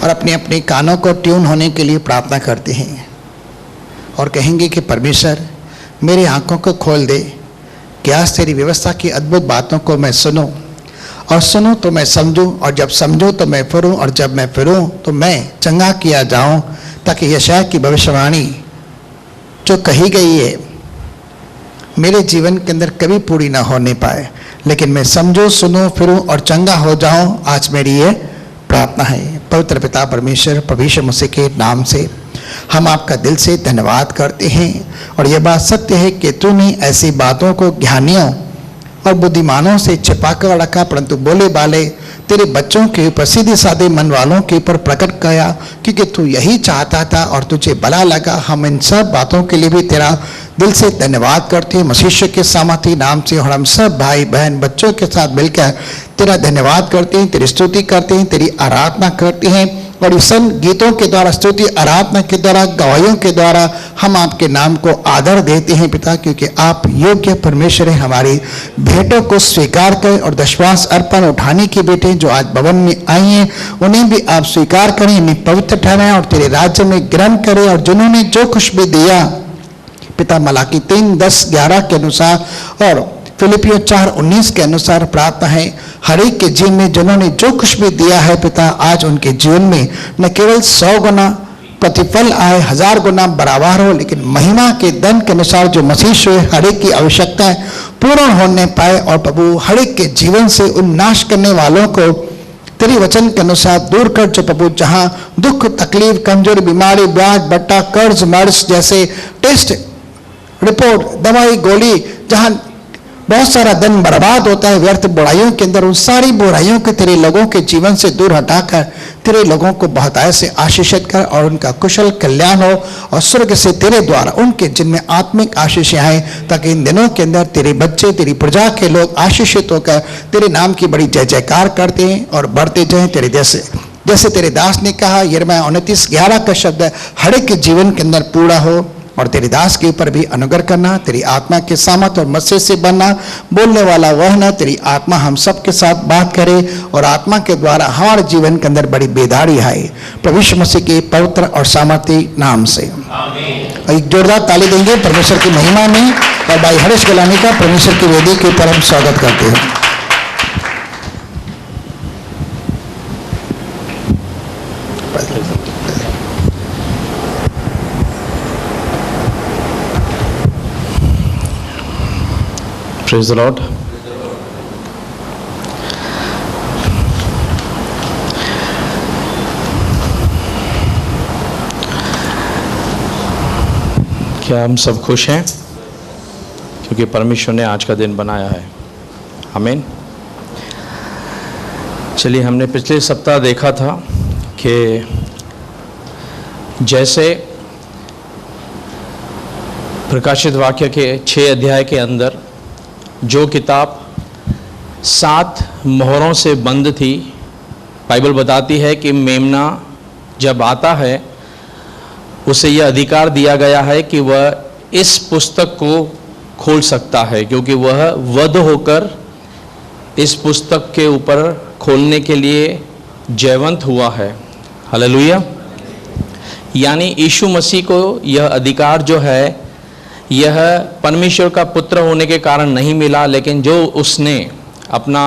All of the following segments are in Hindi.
और अपने अपने कानों को ट्यून होने के लिए प्रार्थना करते हैं और कहेंगे कि परमेश्वर मेरी आंखों को खोल दे कि आज तेरी व्यवस्था की अद्भुत बातों को मैं सुनूं, और सुनूं तो मैं समझूं, और जब समझूं तो मैं फिरूं, और जब मैं फिरूं तो मैं चंगा किया जाऊं, ताकि यशायाह की भविष्यवाणी जो कही गई है मेरे जीवन के अंदर कभी पूरी ना होने पाए, लेकिन मैं समझूं, सुनूं, फिरूं और चंगा हो जाऊं। आज मेरी ये प्रार्थना है। पवित्र पिता परमेश्वर, प्रभु यीशु मसीह के नाम से हम आपका दिल से धन्यवाद करते हैं। और यह बात सत्य है कि तूने ऐसी बातों को ज्ञानियों और बुद्धिमानों से छिपा कर रखा, परंतु बोले बाले तेरे बच्चों के ऊपर, सीधे साधे मन वालों के ऊपर प्रकट किया, क्योंकि तू यही चाहता था और तुझे भला लगा। हम इन सब बातों के लिए भी तेरा दिल से धन्यवाद करते हैं मसीह के सामर्थी नाम से। और हम सब भाई बहन बच्चों के साथ मिलकर तेरा धन्यवाद करते हैं, तेरी स्तुति करते हैं, तेरी आराधना करते हैं। और इस गीतों के द्वारा, स्तुति आराधना के द्वारा, गवाहियों के द्वारा हम आपके नाम को आदर देते हैं पिता, क्योंकि आप योग्य परमेश्वर हैं। हमारी भेंटों को स्वीकार करें और दशवांश अर्पण उठाने की बेटे जो आज भवन में आई हैं उन्हें भी आप स्वीकार करें, इन्हें पवित्र ठहराएं और तेरे राज्य में ग्रहण करें। और जिन्होंने जो कुछ भी दिया पिता, मलाकी 3:10-11 के अनुसार और फिलिपियों 4:19 के अनुसार प्रार्थना है, हर एक के जीवन में जिन्होंने जो कुछ भी दिया है पिता, आज उनके जीवन में न केवल 100 गुना प्रतिफल आए, 1000 गुना बराबर हो, लेकिन महिमा के धन के अनुसार जो मसीह से हर एक की आवश्यकताएं पूर्ण होने पाए। और प्रभु हर एक के जीवन से उन नाश करने वालों को तेरे वचन के अनुसार दूर कर, जो प्रभु जहां दुख, तकलीफ, कमजोरी, बीमारी, ब्याज, बट्टा, कर्ज, मर्ज जैसे टेस्ट रिपोर्ट, दवाई, गोली, जहां बहुत सारा धन बर्बाद होता है व्यर्थ बुराइयों के अंदर, उन सारी बुराइयों के तेरे लोगों के जीवन से दूर हटाकर तेरे लोगों को बहुतायत से आशीषित कर और उनका कुशल कल्याण हो, और स्वर्ग से तेरे द्वारा उनके जिनमें आत्मिक आशीष आए, ताकि इन दिनों के अंदर तेरे बच्चे, तेरी प्रजा के लोग आशीषित होकर तेरे नाम की बड़ी जय जयकार करते हैं और बढ़ते जाएं तेरे जैसे तेरे दास ने कहा यिर्मयाह 29:11 का शब्द हर एक के जीवन के अंदर पूरा हो। और तेरे दास के ऊपर भी अनुग्रह करना, तेरी आत्मा के सामर्थ और मसीह से बनना, बोलने वाला वह ना, तेरी आत्मा हम सब के साथ बात करे और आत्मा के द्वारा हमारे जीवन के अंदर बड़ी बेदारी आए, प्रभु यीशु मसीह के पवित्र और सामर्थी नाम से। और एक जोरदार ताली देंगे परमेश्वर की महिमा में। और भाई हरीश गलानी का परमेश्वर की वेदी के ऊपर हम स्वागत करते हैं। Praise the Lord. क्या हम सब खुश हैं? क्योंकि परमेश्वर ने आज का दिन बनाया है। आमीन। चलिए, हमने पिछले सप्ताह देखा था कि जैसे प्रकाशित वाक्य के 6 अध्याय के अंदर जो किताब 7 मोहरों से बंद थी, बाइबल बताती है कि मेमना जब आता है उसे यह अधिकार दिया गया है कि वह इस पुस्तक को खोल सकता है, क्योंकि वह वध होकर इस पुस्तक के ऊपर खोलने के लिए जयवंत हुआ है। हालेलुया। यानी यीशु मसीह को यह अधिकार जो है, यह परमेश्वर का पुत्र होने के कारण नहीं मिला, लेकिन जो उसने अपना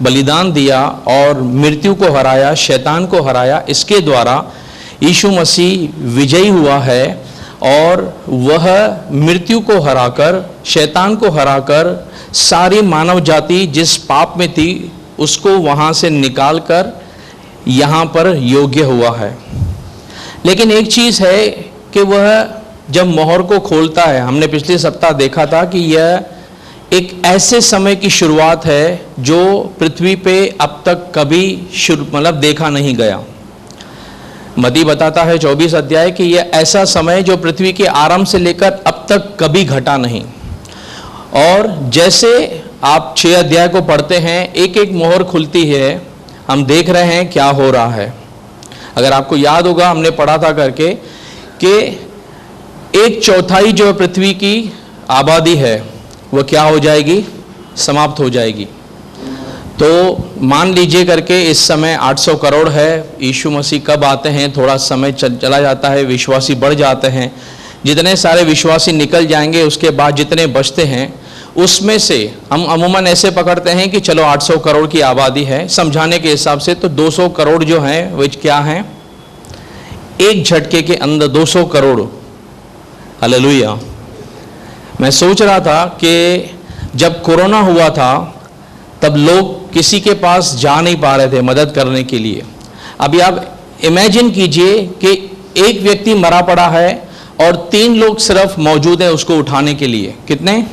बलिदान दिया और मृत्यु को हराया, शैतान को हराया, इसके द्वारा यीशु मसीह विजयी हुआ है। और वह मृत्यु को हराकर, शैतान को हराकर, सारी मानव जाति जिस पाप में थी उसको वहाँ से निकालकर यहाँ पर योग्य हुआ है। लेकिन एक चीज़ है कि वह जब मोहर को खोलता है, हमने पिछले सप्ताह देखा था कि यह एक ऐसे समय की शुरुआत है जो पृथ्वी पे अब तक कभी देखा नहीं गया। मती बताता है 24 अध्याय कि यह ऐसा समय जो पृथ्वी के आरंभ से लेकर अब तक कभी घटा नहीं। और जैसे आप 6 अध्याय को पढ़ते हैं, एक एक मोहर खुलती है, हम देख रहे हैं क्या हो रहा है। अगर आपको याद होगा, हमने पढ़ा था करके कि 1/4 जो पृथ्वी की आबादी है वह क्या हो जाएगी? समाप्त हो जाएगी। तो मान लीजिए करके इस समय 800 करोड़ है। यीशु मसीह कब आते हैं, थोड़ा समय चला जाता है, विश्वासी बढ़ जाते हैं। जितने सारे विश्वासी निकल जाएंगे उसके बाद जितने बचते हैं उसमें से हम अमूमन ऐसे पकड़ते हैं कि चलो 800 करोड़ की आबादी है, समझाने के हिसाब से तो 200 करोड़ जो हैं वे क्या हैं, एक झटके के अंदर 200 करोड़। हालेलुया। मैं सोच रहा था कि जब कोरोना हुआ था तब लोग किसी के पास जा नहीं पा रहे थे मदद करने के लिए। अभी आप इमेजिन कीजिए कि एक व्यक्ति मरा पड़ा है और 3 लोग सिर्फ मौजूद हैं उसको उठाने के लिए। कितने?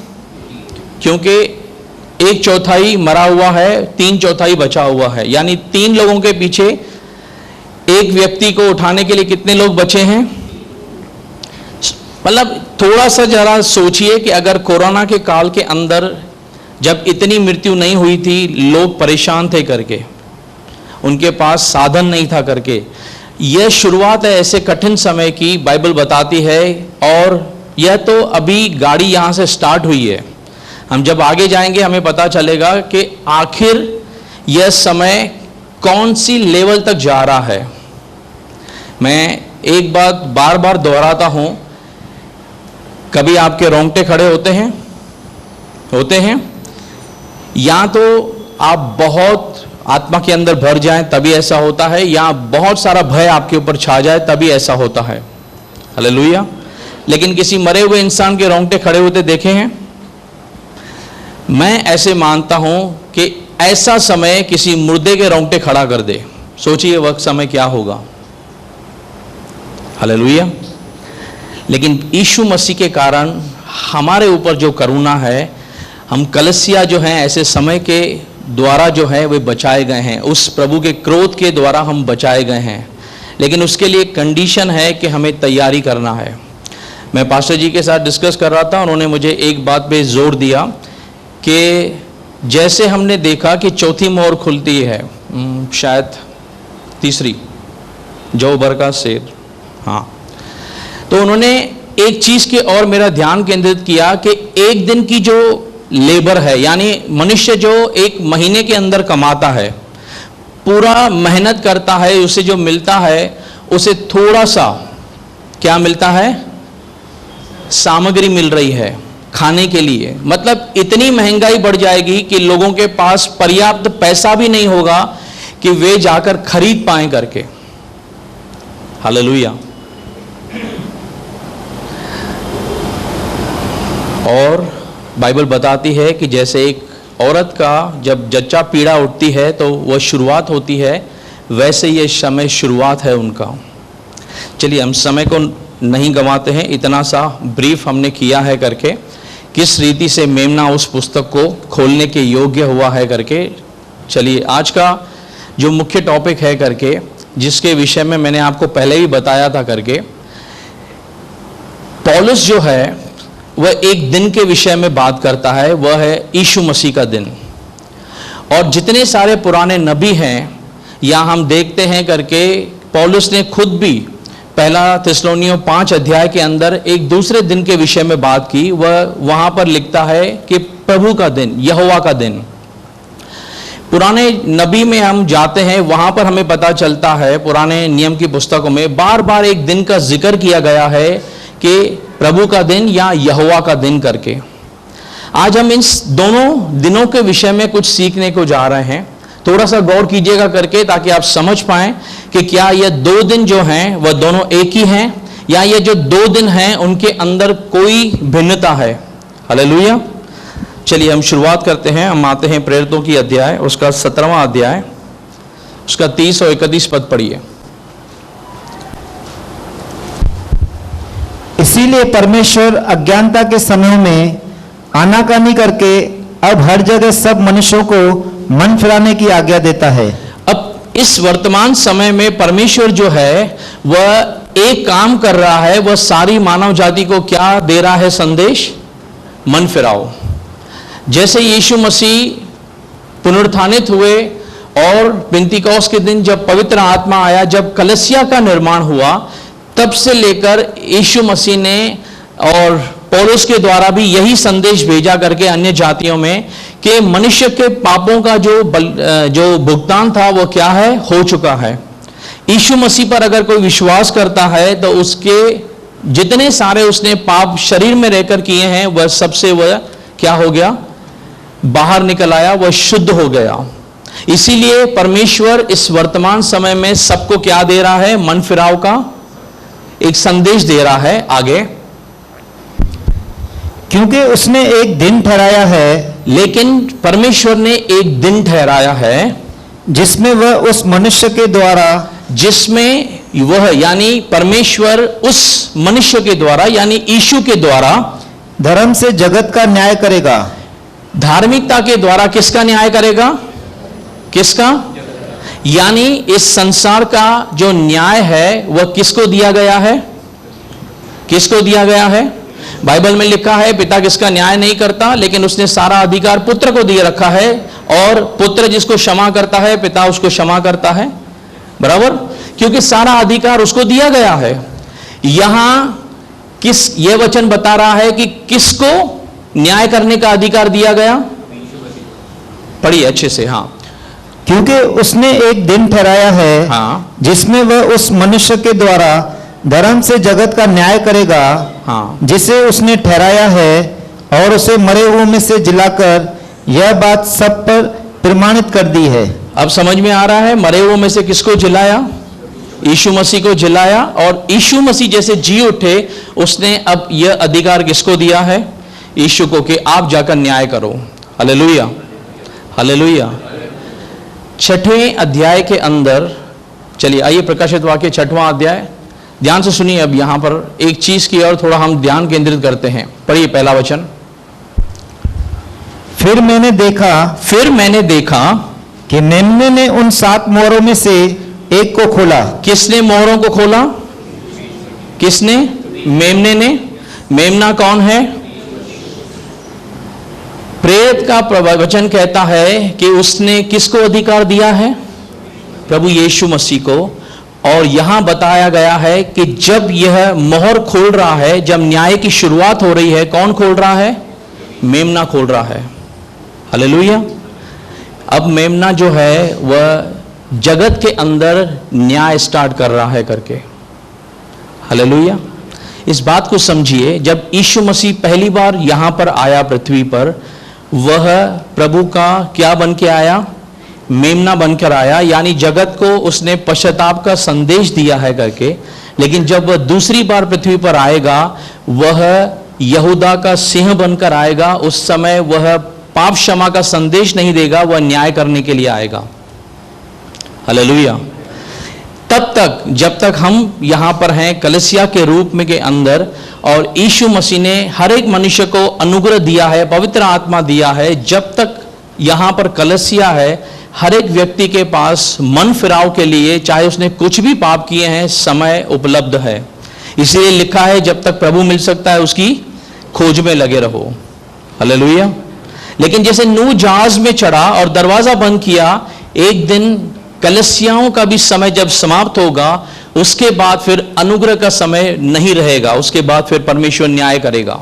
क्योंकि 1/4 मरा हुआ है, 3/4 बचा हुआ है, यानी 3 लोगों के पीछे एक व्यक्ति को उठाने के लिए कितने लोग बचे हैं? मतलब थोड़ा सा जरा सोचिए कि अगर कोरोना के काल के अंदर जब इतनी मृत्यु नहीं हुई थी, लोग परेशान थे करके, उनके पास साधन नहीं था करके, यह शुरुआत है ऐसे कठिन समय की, बाइबल बताती है। और यह तो अभी गाड़ी यहाँ से स्टार्ट हुई है, हम जब आगे जाएंगे हमें पता चलेगा कि आखिर यह समय कौन सी लेवल तक जा रहा है। मैं एक बात बार बार दोहराता हूं, कभी आपके रोंगटे खड़े होते हैं या तो आप बहुत आत्मा के अंदर भर जाएं तभी ऐसा होता है, या बहुत सारा भय आपके ऊपर छा जाए तभी ऐसा होता है। हालेलुया। लेकिन किसी मरे हुए इंसान के रोंगटे खड़े होते देखे हैं? मैं ऐसे मानता हूं कि ऐसा समय किसी मुर्दे के रोंगटे खड़ा कर दे। सोचिए वक्त समय क्या होगा। हालेलुया। लेकिन यीशु मसीह के कारण हमारे ऊपर जो करुणा है, हम कलीसिया जो हैं ऐसे समय के द्वारा जो है वे बचाए गए हैं, उस प्रभु के क्रोध के द्वारा हम बचाए गए हैं। लेकिन उसके लिए कंडीशन है कि हमें तैयारी करना है। मैं पास्टर जी के साथ डिस्कस कर रहा था, उन्होंने मुझे एक बात पे जोर दिया कि जैसे हमने देखा कि चौथी मोहर खुलती है, शायद तीसरी, जो भर का शेर, हाँ, तो उन्होंने एक चीज के और मेरा ध्यान केंद्रित किया कि एक दिन की जो लेबर है, यानी मनुष्य जो एक महीने के अंदर कमाता है, पूरा मेहनत करता है, उसे जो मिलता है उसे थोड़ा सा क्या मिलता है? सामग्री मिल रही है खाने के लिए। मतलब इतनी महंगाई बढ़ जाएगी कि लोगों के पास पर्याप्त पैसा भी नहीं होगा कि वे जाकर खरीद पाएं करके। हालेलुया। और बाइबल बताती है कि जैसे एक औरत का जब जच्चा पीड़ा उठती है तो वह शुरुआत होती है, वैसे ये समय शुरुआत है उनका। चलिए हम समय को नहीं गंवाते हैं, इतना सा ब्रीफ हमने किया है करके, किस रीति से मेमना उस पुस्तक को खोलने के योग्य हुआ है करके। चलिए आज का जो मुख्य टॉपिक है करके, जिसके विषय में मैंने आपको पहले ही बताया था करके, पौलुस जो है वह एक दिन के विषय में बात करता है, वह है यीशु मसीह का दिन। और जितने सारे पुराने नबी हैं या हम देखते हैं करके, पौलुस ने खुद भी पहला थिस्सलुनीयों 5 अध्याय के अंदर एक दूसरे दिन के विषय में बात की। वह वहां पर लिखता है कि प्रभु का दिन, यहोवा का दिन। पुराने नबी में हम जाते हैं, वहां पर हमें पता चलता है, पुराने नियम की पुस्तकों में बार बार एक दिन का जिक्र किया गया है कि प्रभु का दिन या यहोवा का दिन करके। आज हम इन दोनों दिनों के विषय में कुछ सीखने को जा रहे हैं। थोड़ा सा गौर कीजिएगा करके, ताकि आप समझ पाएं कि क्या ये 2 दिन जो हैं वह दोनों एक ही हैं, या ये जो 2 दिन हैं उनके अंदर कोई भिन्नता है। हालेलुया। चलिए हम शुरुआत करते हैं। हम आते हैं प्रेरितों की अध्याय, उसका 17वां अध्याय, उसका 30 और 31 पद पढ़िए। इसीलिए परमेश्वर अज्ञानता के समय में आनाकानी करके अब हर जगह सब मनुष्यों को मन फिराने की आज्ञा देता है। अब इस वर्तमान समय में परमेश्वर जो है वह एक काम कर रहा है, वह सारी मानव जाति को क्या दे रहा है संदेश? मन फिराओ। जैसे यीशु मसीह पुनरुत्थानित हुए और पेंतिकोस्त के दिन जब पवित्र आत्मा आया, जब कलीसिया का निर्माण हुआ, तब से लेकर यीशु मसीह ने और पौलुस के द्वारा भी यही संदेश भेजा करके अन्य जातियों में कि मनुष्य के पापों का जो भुगतान था वो क्या है, हो चुका है। यीशु मसीह पर अगर कोई विश्वास करता है तो उसके जितने सारे उसने पाप शरीर में रहकर किए हैं वह सबसे वह क्या हो गया, बाहर निकल आया, वह शुद्ध हो गया। इसीलिए परमेश्वर इस वर्तमान समय में सबको क्या दे रहा है, मन फिराव का एक संदेश दे रहा है। आगे, क्योंकि उसने एक दिन ठहराया है, लेकिन परमेश्वर ने एक दिन ठहराया है जिसमें वह उस मनुष्य के द्वारा, जिसमें वह यानी परमेश्वर उस मनुष्य के द्वारा यानी यीशु के द्वारा धर्म से जगत का न्याय करेगा। धार्मिकता के द्वारा किसका न्याय करेगा, किसका, यानी इस संसार का जो न्याय है वह किसको दिया गया है, किसको दिया गया है। बाइबल में लिखा है पिता किसका न्याय नहीं करता, लेकिन उसने सारा अधिकार पुत्र को दिए रखा है, और पुत्र जिसको क्षमा करता है पिता उसको क्षमा करता है, बराबर, क्योंकि सारा अधिकार उसको दिया गया है। यहां यह वचन बता रहा है कि किसको न्याय करने का अधिकार दिया गया, पढ़िए अच्छे से। हाँ, क्योंकि उसने एक दिन ठहराया है, हाँ, जिसमें वह उस मनुष्य के द्वारा धर्म से जगत का न्याय करेगा, हाँ, जिसे उसने ठहराया है, और उसे मरे हुओं में से जिलाकर यह बात सब पर प्रमाणित कर दी है। अब समझ में आ रहा है, मरे हुओं में से किसको जिलाया, यीशु मसीह को जिलाया, और यीशु मसीह जैसे जी उठे उसने अब यह अधिकार किसको दिया है, यीशु को, कि आप जाकर न्याय करो। Hallelujah, hallelujah. 6वें अध्याय के अंदर, चलिए आइए प्रकाशित वाक्य 6वां अध्याय, ध्यान से सुनिए। अब यहां पर एक चीज की और थोड़ा हम ध्यान केंद्रित करते हैं। पढ़िए पहला वचन। फिर मैंने देखा कि मेमने ने उन 7 मोहरों में से एक को खोला। किसने मोहरों को खोला, किसने, मेमने ने। मेमना कौन है, प्रेरित का वचन कहता है कि उसने किसको अधिकार दिया है, प्रभु यीशु मसीह को। और यहां बताया गया है कि जब यह मोहर खोल रहा है, जब न्याय की शुरुआत हो रही है, कौन खोल रहा है, मेमना खोल रहा है। हालेलुया। अब मेमना जो है वह जगत के अंदर न्याय स्टार्ट कर रहा है करके। हालेलुया। इस बात को समझिए, जब यीशु मसीह पहली बार यहां पर आया पृथ्वी पर, वह प्रभु का क्या बन के आया, मेमना बनकर आया, यानी जगत को उसने पश्चाताप का संदेश दिया है करके। लेकिन जब वह दूसरी बार पृथ्वी पर आएगा, वह यहूदा का सिंह बनकर आएगा। उस समय वह पाप क्षमा का संदेश नहीं देगा, वह न्याय करने के लिए आएगा। हालेलुया। तब तक, जब तक हम यहां पर हैं कलीसिया के रूप में के अंदर, और यीशु मसीह ने हर एक मनुष्य को अनुग्रह दिया है, पवित्र आत्मा दिया है, जब तक यहां पर कलीसिया है, हर एक व्यक्ति के पास मन फिराव के लिए, चाहे उसने कुछ भी पाप किए हैं, समय उपलब्ध है। इसलिए लिखा है जब तक प्रभु मिल सकता है उसकी खोज में लगे रहो। हालेलुया। लेकिन जैसे नूह जहाज में चढ़ा और दरवाजा बंद किया, एक दिन कलीसियाओं का भी समय जब समाप्त होगा, उसके बाद फिर अनुग्रह का समय नहीं रहेगा, उसके बाद फिर परमेश्वर न्याय करेगा।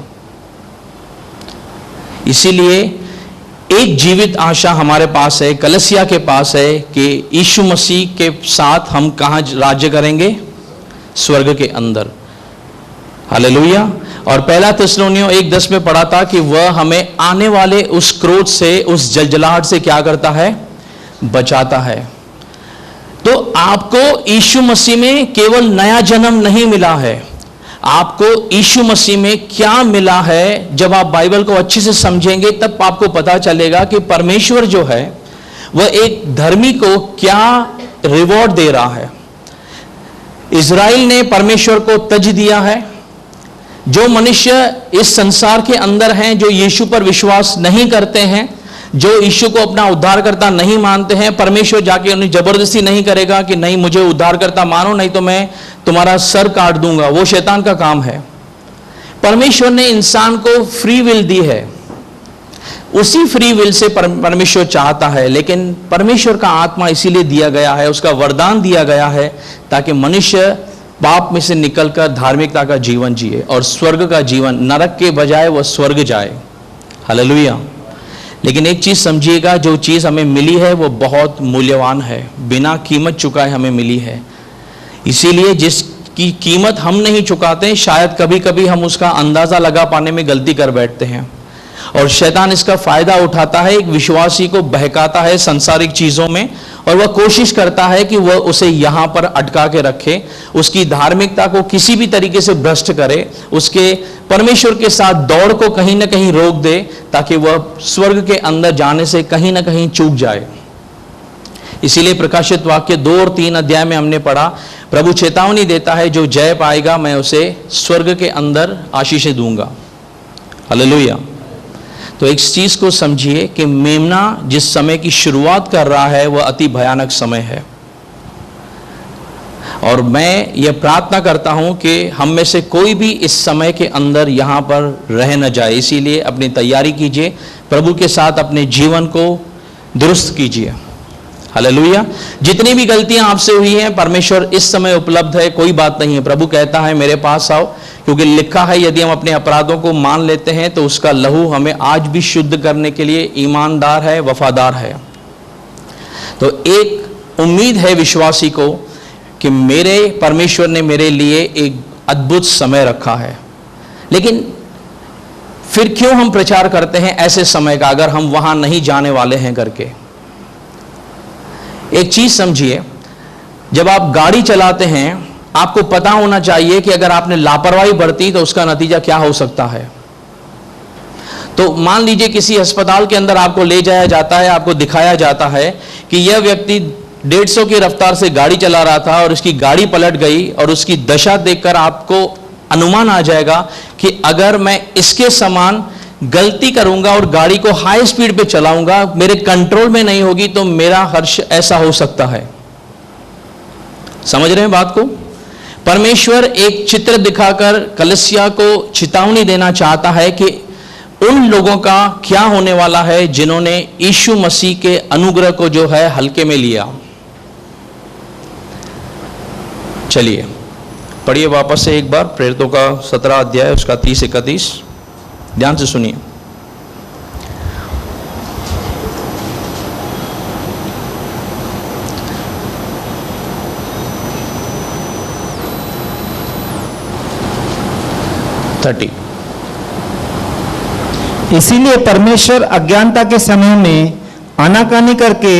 इसीलिए एक जीवित आशा हमारे पास है, कलीसिया के पास है, कि यीशु मसीह के साथ हम कहां राज्य करेंगे, स्वर्ग के अंदर। हालेलुया। और पहला थिस्सलुनीयों 1:10 में पढ़ा था कि वह हमें आने वाले उस क्रोध से, उस जलजलाहट से क्या करता है, बचाता है। तो आपको यीशु मसीह में केवल नया जन्म नहीं मिला है, आपको यीशु मसीह में क्या मिला है। जब आप बाइबल को अच्छे से समझेंगे तब आपको पता चलेगा कि परमेश्वर जो है वह एक धर्मी को क्या रिवॉर्ड दे रहा है। इज़राइल ने परमेश्वर को तज दिया है। जो मनुष्य इस संसार के अंदर हैं, जो यीशु पर विश्वास नहीं करते हैं, जो यीशु को अपना उद्धारकर्ता नहीं मानते हैं, परमेश्वर जाके उन्हें जबरदस्ती नहीं करेगा कि नहीं मुझे उद्धारकर्ता मानो, नहीं तो मैं तुम्हारा सर काट दूंगा। वो शैतान का काम है। परमेश्वर ने इंसान को फ्री विल दी है, उसी फ्री विल से परमेश्वर चाहता है। लेकिन परमेश्वर का आत्मा इसीलिए दिया गया है, उसका वरदान दिया गया है, ताकि मनुष्य पाप में से निकलकर धार्मिकता का जीवन जिए और स्वर्ग का जीवन, नरक के बजाय वह स्वर्ग जाए। हालेलुया। लेकिन एक चीज समझिएगा, जो चीज हमें मिली है वो बहुत मूल्यवान है, बिना कीमत चुकाए हमें मिली है। इसीलिए जिसकी कीमत हम नहीं चुकाते, शायद कभी कभी हम उसका अंदाजा लगा पाने में गलती कर बैठते हैं, और शैतान इसका फायदा उठाता है, एक विश्वासी को बहकाता है संसारिक चीजों में, और वह कोशिश करता है कि वह उसे यहां पर अटका के रखे, उसकी धार्मिकता को किसी भी तरीके से भ्रष्ट करे, उसके परमेश्वर के साथ दौड़ को कहीं ना कहीं रोक दे, ताकि वह स्वर्ग के अंदर जाने से कहीं ना कहीं चूक जाए। इसीलिए प्रकाशित वाक्य 2 और 3 अध्याय में हमने पढ़ा, प्रभु चेतावनी देता है, जो जय पाएगा मैं उसे स्वर्ग के अंदर आशीषें दूंगा। हालेलुया। तो एक चीज को समझिए कि मेमना जिस समय की शुरुआत कर रहा है वह अति भयानक समय है, और मैं यह प्रार्थना करता हूं कि हम में से कोई भी इस समय के अंदर यहां पर रह न जाए। इसीलिए अपनी तैयारी कीजिए, प्रभु के साथ अपने जीवन को दुरुस्त कीजिए। हालेलुया। जितनी भी गलतियां आपसे हुई हैं, परमेश्वर इस समय उपलब्ध है, कोई बात नहीं है। प्रभु कहता है मेरे पास आओ, क्योंकि लिखा है यदि हम अपने अपराधों को मान लेते हैं तो उसका लहू हमें आज भी शुद्ध करने के लिए ईमानदार है, वफादार है। तो एक उम्मीद है विश्वासी को कि मेरे परमेश्वर ने मेरे लिए एक अद्भुत समय रखा है। लेकिन फिर क्यों हम प्रचार करते हैं ऐसे समय का, अगर हम वहां नहीं जाने वाले हैं करके? एक चीज समझिए, जब आप गाड़ी चलाते हैं आपको पता होना चाहिए कि अगर आपने लापरवाही बरती तो उसका नतीजा क्या हो सकता है। तो मान लीजिए किसी अस्पताल के अंदर आपको ले जाया जाता है, आपको दिखाया जाता है कि यह व्यक्ति 150 की रफ्तार से गाड़ी चला रहा था और उसकी गाड़ी पलट गई, और उसकी दशा देखकर आपको अनुमान आ जाएगा कि अगर मैं इसके समान गलती करूंगा और गाड़ी को हाई स्पीड पे चलाऊंगा, मेरे कंट्रोल में नहीं होगी, तो मेरा हर्ष ऐसा हो सकता है। समझ रहे हैं बात को? परमेश्वर एक चित्र दिखाकर कलीसिया को चेतावनी देना चाहता है कि उन लोगों का क्या होने वाला है जिन्होंने यीशु मसीह के अनुग्रह को जो है हल्के में लिया। चलिए पढ़िए वापस से एक बार प्रेरितों का 17 अध्याय, उसका 30-31, ध्यान से सुनिए। इसीलिए परमेश्वर अज्ञानता के समय में आनाकानी करके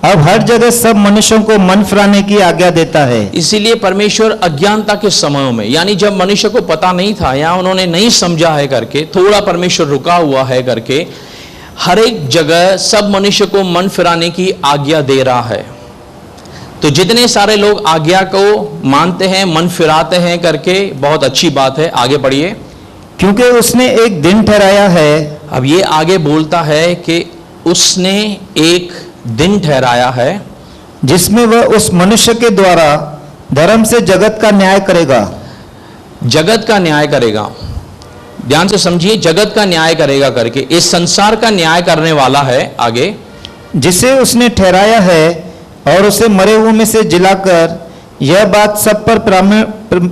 अब हर जगह सब मनुष्यों को मन फिराने की आज्ञा देता है। इसीलिए परमेश्वर अज्ञानता के समयों में, यानी जब मनुष्य को पता नहीं था या उन्होंने नहीं समझा है करके, थोड़ा परमेश्वर रुका हुआ है करके, हर एक जगह सब मनुष्य को मन फिराने की आज्ञा दे रहा है। तो जितने सारे लोग आज्ञा को मानते हैं, मन फिराते हैं करके, बहुत अच्छी बात है। आगे बढ़िए। क्योंकि उसने एक दिन ठहराया है। अब ये आगे बोलता है कि उसने एक दिन ठहराया है जिसमें वह उस मनुष्य के द्वारा धर्म से जगत का न्याय करेगा। जगत का न्याय करेगा, ध्यान से समझिए, जगत का न्याय करेगा करके, इस संसार का न्याय करने वाला है। आगे, जिसे उसने ठहराया है और उसे मरे हुए में से जिलाकर यह बात सब पर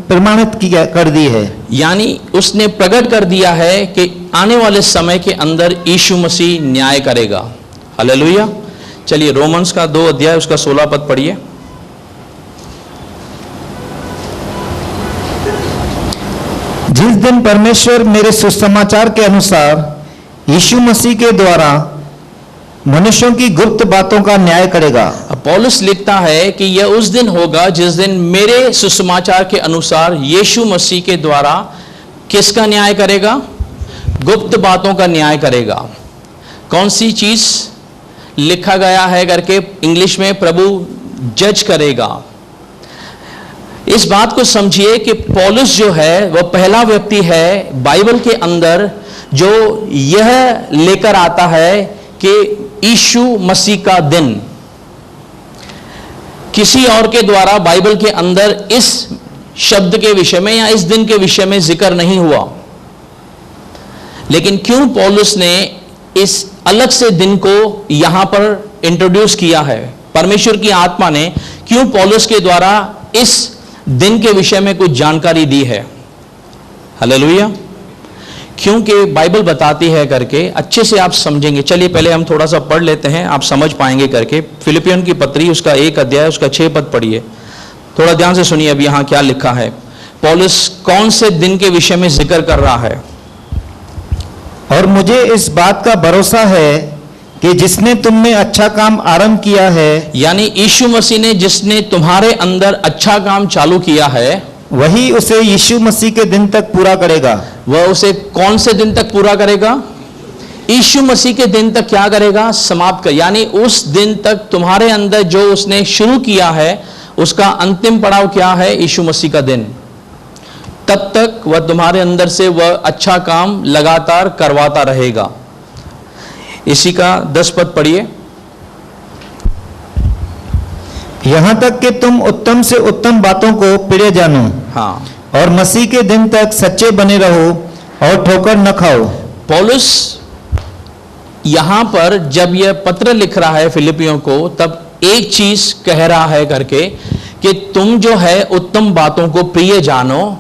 प्रमाणित कर दी है। यानी उसने प्रकट कर दिया है कि आने वाले समय के अंदर यीशु मसीह न्याय करेगा। हालेलुया। चलिए रोमन्स का 2 अध्याय, उसका 16 पद पढ़िए। जिस दिन परमेश्वर मेरे सुसमाचार के अनुसार यीशु मसीह के द्वारा मनुष्यों की गुप्त बातों का न्याय करेगा। पौलुस लिखता है कि यह उस दिन होगा जिस दिन मेरे सुसमाचार के अनुसार यीशु मसीह के द्वारा किसका न्याय करेगा? गुप्त बातों का न्याय करेगा। कौन सी चीज लिखा गया है करके इंग्लिश में? प्रभु जज करेगा। इस बात को समझिए कि पौलुस जो है वह पहला व्यक्ति है बाइबल के अंदर जो यह लेकर आता है कि यीशु मसीह का दिन, किसी और के द्वारा बाइबल के अंदर इस शब्द के विषय में या इस दिन के विषय में जिक्र नहीं हुआ। लेकिन क्यों पौलुस ने इस अलग से दिन को यहां पर इंट्रोड्यूस किया है? परमेश्वर की आत्मा ने क्यों पौलुस के द्वारा इस दिन के विषय में कुछ जानकारी दी है। हालेलुया। क्योंकि बाइबल बताती है करके अच्छे से आप समझेंगे। चलिए पहले हम थोड़ा सा पढ़ लेते हैं, आप समझ पाएंगे करके। फिलिपियन की पत्री उसका 1 अध्याय उसका 6 पद पढ़िए। थोड़ा ध्यान से सुनिए अब यहाँ क्या लिखा है। पौलुस कौन से दिन के विषय में जिक्र कर रहा है? और मुझे इस बात का भरोसा है कि जिसने तुम में अच्छा काम आरंभ किया है, यानी यीशु मसीह ने जिसने तुम्हारे अंदर अच्छा काम चालू किया है, वही उसे यीशु मसीह के दिन तक पूरा करेगा। वह उसे कौन से दिन तक पूरा करेगा? यीशु मसीह के दिन तक क्या करेगा? समाप्त कर। यानी उस दिन तक तुम्हारे अंदर जो उसने शुरू किया है उसका अंतिम पड़ाव क्या है? यीशु मसीह का दिन। तब तक वह तुम्हारे अंदर से वह अच्छा काम लगातार करवाता रहेगा। इसी का 10 पद पढ़िए। यहाँ तक कि तुम उत्तम से उत्तम बातों को प्रिय जानो, हाँ, और मसीह के दिन तक सच्चे बने रहो और ठोकर न खाओ। पौलुस यहां पर जब यह पत्र लिख रहा है फिलिपियों को, तब एक चीज कह रहा है करके कि तुम जो है उत्तम बातों को प्रिय जानो,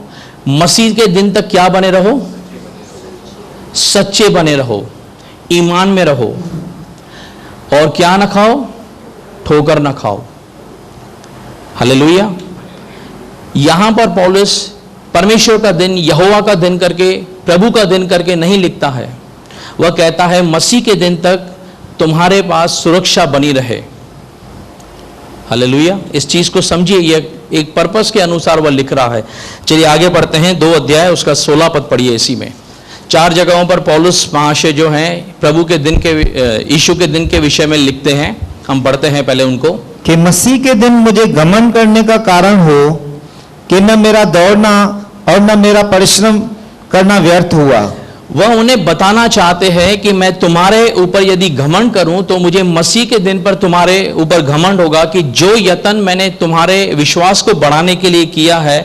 मसीह के दिन तक क्या बने रहो? सच्चे बने रहो, ईमान में रहो, और क्या न खाओ? ठोकर न खाओ। हालेलुया। यहां पर पौलुस परमेश्वर का दिन, यहोवा का दिन करके, प्रभु का दिन करके नहीं लिखता है। वह कहता है मसीह के दिन तक तुम्हारे पास सुरक्षा बनी रहे। हालेलुया। इस चीज को समझिए, यह एक पर्पस के अनुसार वह लिख रहा है। चलिए आगे बढ़ते हैं। 2 अध्याय उसका 16 पद पढ़िए। इसी में 4 जगहों पर पौलुस महाशय जो हैं प्रभु के दिन के, यीशु के दिन के विषय में लिखते हैं। हम पढ़ते हैं पहले उनको। कि मसीह के दिन मुझे घमंड करने का कारण हो कि न मेरा दौड़ना और न मेरा परिश्रम करना व्यर्थ हुआ। वह उन्हें बताना चाहते हैं कि मैं तुम्हारे ऊपर यदि घमंड करूं तो मुझे मसीह के दिन पर तुम्हारे ऊपर घमंड होगा कि जो यत्न मैंने तुम्हारे विश्वास को बढ़ाने के लिए किया है,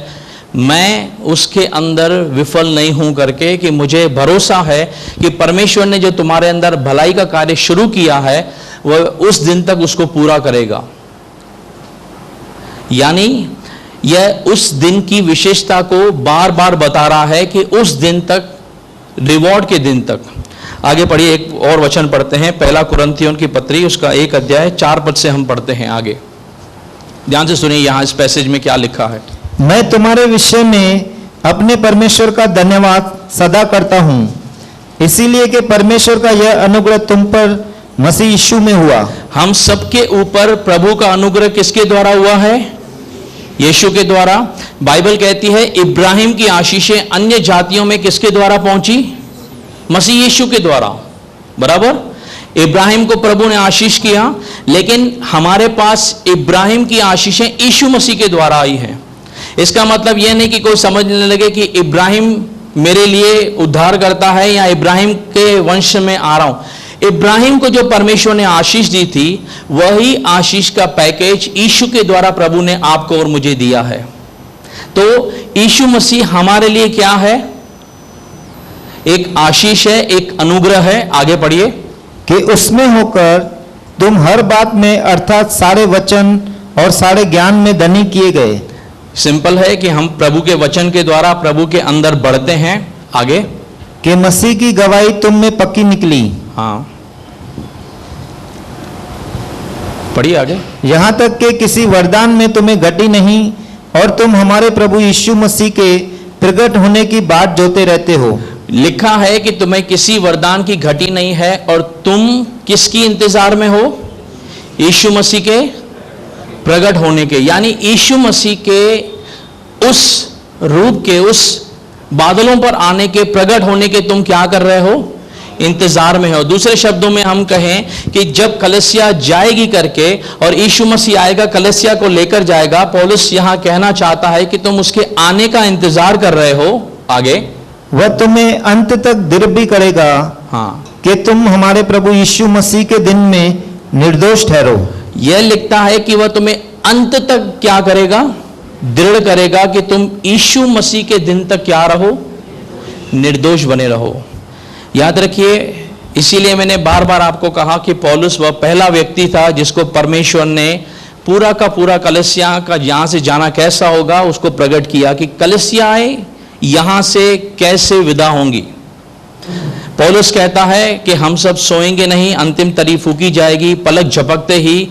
मैं उसके अंदर विफल नहीं हूं करके, कि मुझे भरोसा है कि परमेश्वर ने जो तुम्हारे अंदर भलाई का कार्य शुरू किया है वह उस दिन तक उसको पूरा करेगा। यानी यह उस दिन की विशेषता को बार बार बता रहा है कि उस दिन तक, रिवॉर्ड के दिन तक। आगे पढ़िए, एक और वचन पढ़ते हैं। 1 कुरिन्थियों की पत्री उसका 1 अध्याय 4 पद से हम पढ़ते हैं आगे। ध्यान से सुनिए यहां इस पैसेज में क्या लिखा है। मैं तुम्हारे विषय में अपने परमेश्वर का धन्यवाद सदा करता हूँ, इसीलिए कि परमेश्वर का यह अनुग्रह तुम पर मसीह यीशु में हुआ। हम सबके ऊपर प्रभु का अनुग्रह किसके द्वारा हुआ है? यीशु के द्वारा। बाइबल कहती है इब्राहिम की आशीषें अन्य जातियों में किसके द्वारा पहुंची? मसीह यीशु के द्वारा। बराबर। इब्राहिम को प्रभु ने आशीष किया, लेकिन हमारे पास इब्राहिम की आशीषें यीशु मसीह के द्वारा आई हैं। इसका मतलब यह नहीं कि कोई समझने लगे कि इब्राहिम मेरे लिए उद्धार करता है या इब्राहिम के वंश में आ रहा हूं। इब्राहिम को जो परमेश्वर ने आशीष दी थी, वही आशीष का पैकेज यीशु के द्वारा प्रभु ने आपको और मुझे दिया है। तो यीशु मसीह हमारे लिए क्या है? एक आशीष है, एक अनुग्रह है। आगे पढ़िए। कि उसमें होकर तुम हर बात में अर्थात सारे वचन और सारे ज्ञान में धनी किए गए। सिंपल है कि हम प्रभु के वचन के द्वारा प्रभु के अंदर बढ़ते हैं। आगे। कि मसीह की गवाही तुम में पक्की निकली। हाँ, पढ़िए आगे। यहाँ तक कि किसी वरदान में तुम्हें घटी नहीं, और तुम हमारे प्रभु यीशु मसीह के प्रकट होने की बात जोते रहते हो। लिखा है कि तुम्हें किसी वरदान की घटी नहीं है, और तुम किसकी इंतजार में हो? यीशु मसीह के प्रकट होने के। यानी यीशु मसीह के उस रूप के, उस बादलों पर आने के, प्रकट होने के तुम क्या कर रहे हो? इंतजार में हो। दूसरे शब्दों में हम कहें कि जब कलीसिया जाएगी करके और यीशु मसीह आएगा, कलीसिया को लेकर जाएगा, पौलुस यहां कहना चाहता है कि तुम उसके आने का इंतजार कर रहे हो। आगे। वह तुम्हें अंत तक दृढ़ भी करेगा, हाँ, कि तुम हमारे प्रभु यीशु मसीह के दिन में निर्दोष ठहरो। यह लिखता है कि वह तुम्हें अंत तक क्या करेगा? दृढ़ करेगा कि तुम यीशु मसीह के दिन तक क्या रहो? निर्दोष बने रहो। याद रखिए, इसीलिए मैंने बार बार आपको कहा कि पौलुस वह पहला व्यक्ति था जिसको परमेश्वर ने पूरा का पूरा कलीसिया का यहाँ से जाना कैसा होगा उसको प्रकट किया कि कलीसियाएं यहाँ से कैसे विदा होंगी। पौलुस कहता है कि हम सब सोएंगे नहीं, अंतिम तरी फूकी जाएगी पलक झपकते ही,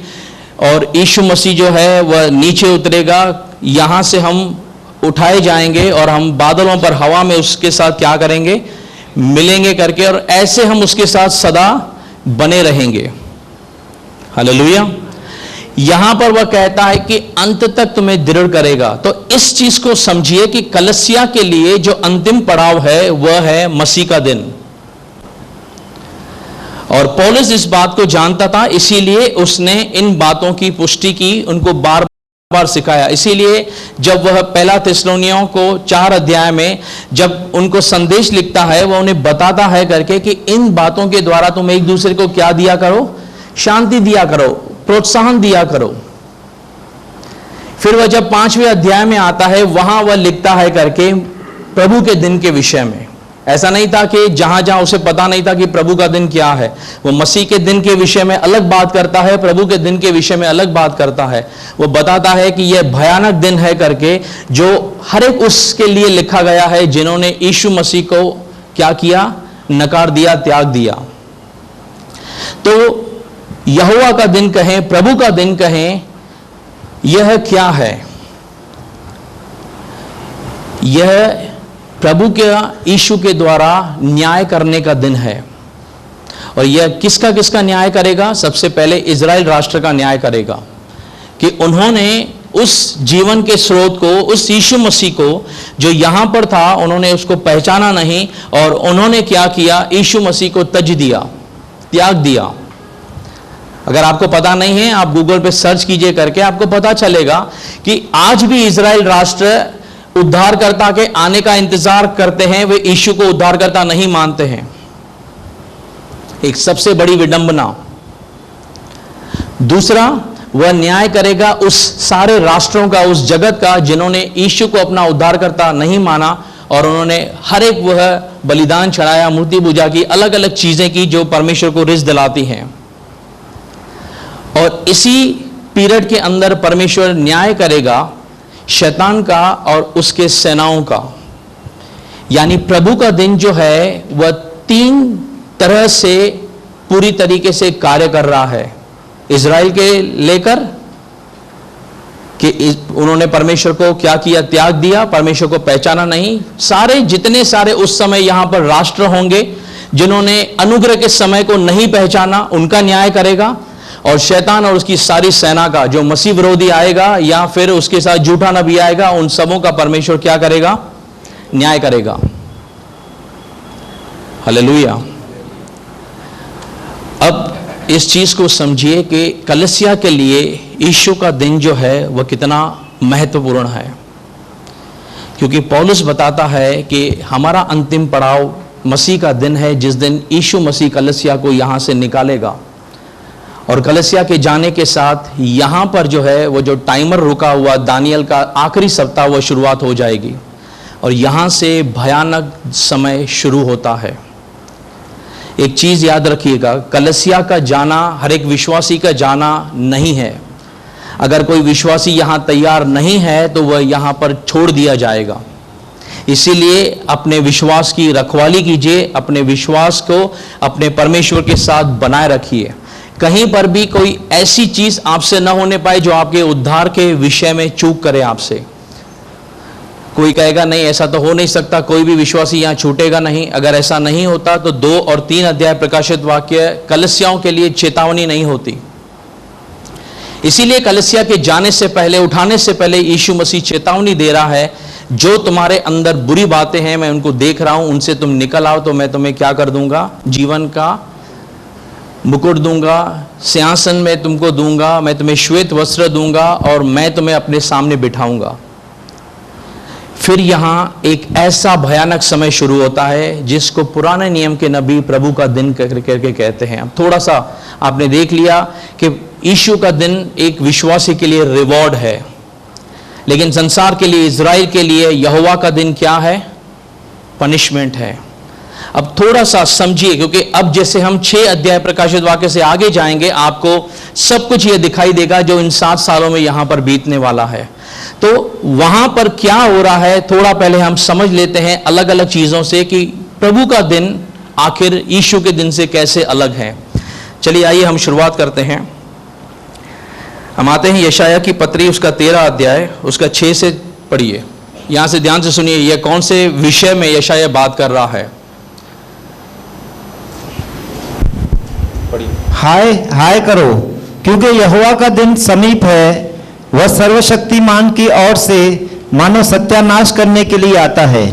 और यीशु मसीह जो है वह नीचे उतरेगा, यहाँ से हम उठाए जाएंगे और हम बादलों पर हवा में उसके साथ क्या करेंगे, मिलेंगे करके, और ऐसे हम उसके साथ सदा बने रहेंगे। हालेलुया। यहां पर वह कहता है कि अंत तक तुम्हें दृढ़ करेगा। तो इस चीज को समझिए कि कलीसिया के लिए जो अंतिम पड़ाव है वह है मसीह का दिन, और पौलुस इस बात को जानता था, इसीलिए उसने इन बातों की पुष्टि की, उनको बार बार सिखाया। इसीलिए जब वह पहला थिस्सलुनीयों को 4 अध्याय में जब उनको संदेश लिखता है, वह उन्हें बताता है करके कि इन बातों के द्वारा तुम एक दूसरे को क्या दिया करो, शांति दिया करो, प्रोत्साहन दिया करो। फिर वह जब 5वें अध्याय में आता है, वहां वह लिखता है करके प्रभु के दिन के विषय में। ऐसा नहीं था कि जहां जहां उसे पता नहीं था कि प्रभु का दिन क्या है, वो मसीह के दिन के विषय में अलग बात करता है, प्रभु के दिन के विषय में अलग बात करता है। वो बताता है कि यह भयानक दिन है करके, जो हर एक उसके लिए लिखा गया है जिन्होंने यीशु मसीह को क्या किया, नकार दिया, त्याग दिया। तो यहोवा का दिन कहें, प्रभु का दिन कहें, यह क्या है? यह प्रभु के यीशु के द्वारा न्याय करने का दिन है। और यह किसका किसका न्याय करेगा? सबसे पहले इजराइल राष्ट्र का न्याय करेगा कि उन्होंने उस जीवन के स्रोत को, उस यीशु मसीह को जो यहां पर था, उन्होंने उसको पहचाना नहीं, और उन्होंने क्या किया, यीशु मसीह को तज दिया, त्याग दिया। अगर आपको पता नहीं है, आप गूगल पे सर्च कीजिए करके, आपको पता चलेगा कि आज भी इजराइल राष्ट्र उद्धारकर्ता के आने का इंतजार करते हैं, वे यीशु को उद्धारकर्ता नहीं मानते हैं। एक सबसे बड़ी विडंबना। दूसरा, वह न्याय करेगा उस सारे राष्ट्रों का, उस जगत का जिन्होंने यीशु को अपना उद्धारकर्ता नहीं माना, और उन्होंने हर एक वह बलिदान चढ़ाया, मूर्ति पूजा की, अलग अलग चीजें की जो परमेश्वर को रिस दिलाती हैं। और इसी पीरियड के अंदर परमेश्वर न्याय करेगा शैतान का और उसके सेनाओं का। यानी प्रभु का दिन जो है वह 3 तरह से पूरी तरीके से कार्य कर रहा है। इजराइल के लेकर कि उन्होंने परमेश्वर को क्या किया, त्याग दिया, परमेश्वर को पहचाना नहीं। सारे जितने सारे उस समय यहां पर राष्ट्र होंगे जिन्होंने अनुग्रह के समय को नहीं पहचाना, उनका न्याय करेगा। और शैतान और उसकी सारी सेना का, जो मसीह विरोधी आएगा या फिर उसके साथ झूठा नबी आएगा, उन सबों का परमेश्वर क्या करेगा, न्याय करेगा। हालेलुया। अब इस चीज को समझिए कि कलीसिया के लिए यीशु का दिन जो है वह कितना महत्वपूर्ण है, क्योंकि पौलुस बताता है कि हमारा अंतिम पड़ाव मसीह का दिन है, जिस दिन यीशु मसीह कलीसिया को यहां से निकालेगा। और कलीसिया के जाने के साथ यहां पर जो है वो जो टाइमर रुका हुआ दानियल का आखिरी सप्ताह, वो शुरुआत हो जाएगी, और यहां से भयानक समय शुरू होता है। एक चीज याद रखिएगा, कलीसिया का जाना हर एक विश्वासी का जाना नहीं है। अगर कोई विश्वासी यहां तैयार नहीं है तो वह यहां पर छोड़ दिया जाएगा। इसीलिए अपने विश्वास की रखवाली कीजिए, अपने विश्वास को अपने परमेश्वर के साथ बनाए रखिए। कहीं पर भी कोई ऐसी चीज आपसे न होने पाए जो आपके उद्धार के विषय में चूक करे आपसे। कोई कहेगा नहीं, ऐसा तो हो नहीं सकता, कोई भी विश्वासी यहां छूटेगा नहीं। अगर ऐसा नहीं होता तो 2 और 3 अध्याय प्रकाशित वाक्य कलीसियाओं के लिए चेतावनी नहीं होती। इसीलिए कलीसिया के जाने से पहले, उठाने से पहले यीशु मसीह चेतावनी दे रहा है, जो तुम्हारे अंदर बुरी बातें हैं मैं उनको देख रहा हूं, उनसे तुम निकल आओ तो मैं तुम्हें क्या कर दूंगा, जीवन का मुकुट दूंगा, सिंहासन में तुमको दूंगा, मैं तुम्हें श्वेत वस्त्र दूंगा और मैं तुम्हें अपने सामने बिठाऊंगा। फिर यहां एक ऐसा भयानक समय शुरू होता है जिसको पुराने नियम के नबी प्रभु का दिन करके कहते हैं। अब थोड़ा सा आपने देख लिया कि यीशु का दिन एक विश्वासी के लिए रिवॉर्ड है, लेकिन संसार के लिए, इजराइल के लिए यहोवा का दिन क्या है, पनिशमेंट है। अब थोड़ा सा समझिए, क्योंकि अब जैसे हम 6 अध्याय प्रकाशित वाक्य से आगे जाएंगे, आपको सब कुछ ये दिखाई देगा जो इन 7 सालों में यहां पर बीतने वाला है। तो वहां पर क्या हो रहा है, थोड़ा पहले हम समझ लेते हैं अलग अलग चीजों से कि प्रभु का दिन आखिर यीशु के दिन से कैसे अलग है। चलिए आइए हम शुरुआत करते हैं। हम आते हैं यशाया की पत्री, उसका 13 अध्याय, उसका 6 से पढ़िए। यहां से ध्यान से सुनिए, यह कौन से विषय में यशाया बात कर रहा है। हाय हाय करो, क्योंकि यहोवा का दिन समीप है। वह सर्वशक्तिमान की ओर से मानव सत्यानाश करने के लिए आता है।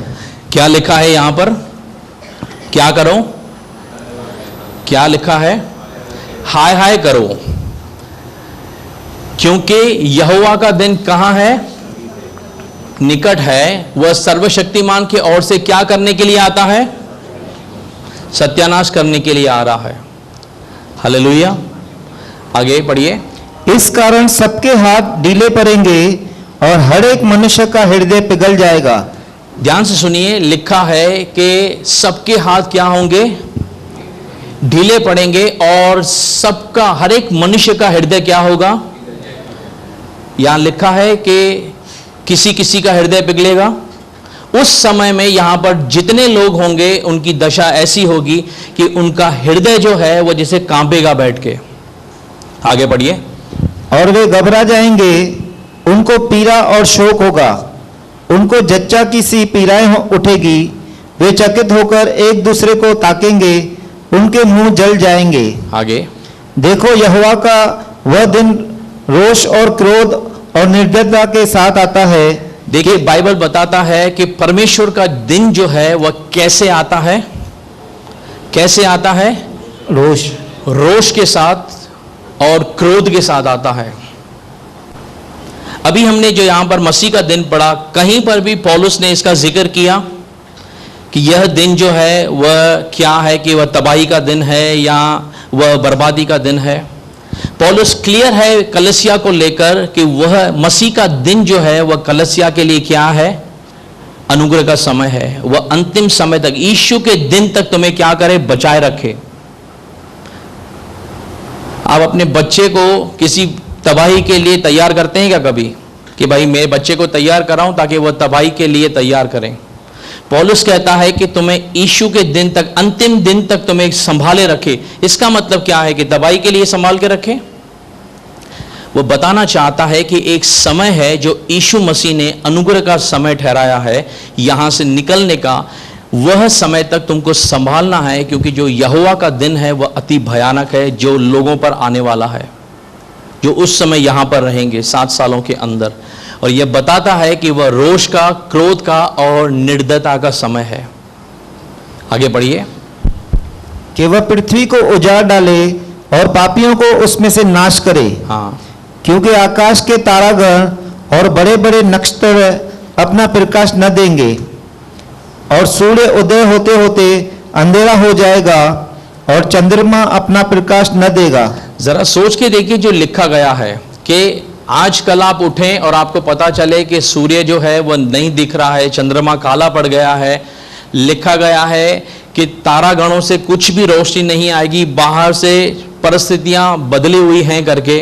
क्या लिखा है यहां पर? क्या करो? क्या लिखा है? हाय हाय करो, क्योंकि यहोवा का दिन कहां है? निकट है। वह सर्वशक्तिमान की ओर से क्या करने के लिए आता है? सत्यानाश करने के लिए आ रहा है। हालेलुया। आगे पढ़िए। इस कारण सबके हाथ ढीले पड़ेंगे और हर एक मनुष्य का हृदय पिघल जाएगा। ध्यान से सुनिए, लिखा है कि सबके हाथ क्या होंगे? ढीले पड़ेंगे, और सबका, हर एक मनुष्य का हृदय क्या होगा? यहां लिखा है कि किसी किसी का हृदय पिघलेगा। उस समय में यहां पर जितने लोग होंगे उनकी दशा ऐसी होगी कि उनका हृदय जो है वो जैसे कांपेगा बैठ के। आगे पढ़िए। और वे घबरा जाएंगे, उनको पीड़ा और शोक होगा, उनको जच्चा की सी पीड़ाएं उठेगी। वे चकित होकर एक दूसरे को ताकेंगे, उनके मुंह जल जाएंगे। आगे। देखो, यहोवा का वह दिन रोष और क्रोध और निर्दयता के साथ आता है। देखिए, बाइबल बताता है कि परमेश्वर का दिन जो है वह कैसे आता है? कैसे आता है? रोष के साथ और क्रोध के साथ आता है। अभी हमने जो यहां पर मसीह का दिन पढ़ा, कहीं पर भी पौलुस ने इसका जिक्र किया कि यह दिन जो है वह क्या है, कि वह तबाही का दिन है या वह बर्बादी का दिन है। पौलुस क्लियर है कलीसिया को लेकर कि वह मसीह का दिन जो है वह कलीसिया के लिए क्या है? अनुग्रह का समय है। वह अंतिम समय तक, यीशु के दिन तक तुम्हें क्या करे? बचाए रखे। आप अपने बच्चे को किसी तबाही के लिए तैयार करते हैं क्या कभी? कि भाई मेरे बच्चे को तैयार कराऊं ताकि वह तबाही के लिए तैयार करें। पौलुस कहता है कि तुम्हें यीशु के दिन तक, अंतिम दिन तक तुम्हें संभाले रखे। इसका मतलब क्या है? कि तबाही के लिए संभाल के रखे। वो बताना चाहता है कि एक समय है जो यीशु मसीह ने अनुग्रह का समय ठहराया है, यहां से निकलने का। वह समय तक तुमको संभालना है, क्योंकि जो यहोवा का दिन है वह अति भयानक है, जो लोगों पर आने वाला है, जो उस समय यहां पर रहेंगे 7 सालों के अंदर। और यह बताता है कि वह रोष का, क्रोध का और निर्दयता का समय है। आगे बढ़िए। कि वह पृथ्वी को उजाड़ डाले और पापियों को उसमें से नाश करे। हाँ, क्योंकि आकाश के तारागण और बड़े बड़े नक्षत्र अपना प्रकाश न देंगे, और सूर्य उदय होते होते अंधेरा हो जाएगा, और चंद्रमा अपना प्रकाश न देगा। जरा सोच के देखिए जो लिखा गया है कि आजकल आप उठें और आपको पता चले कि सूर्य जो है वह नहीं दिख रहा है, चंद्रमा काला पड़ गया है। लिखा गया है कि तारागणों से कुछ भी रोशनी नहीं आएगी, बाहर से परिस्थितियां बदली हुई हैं करके।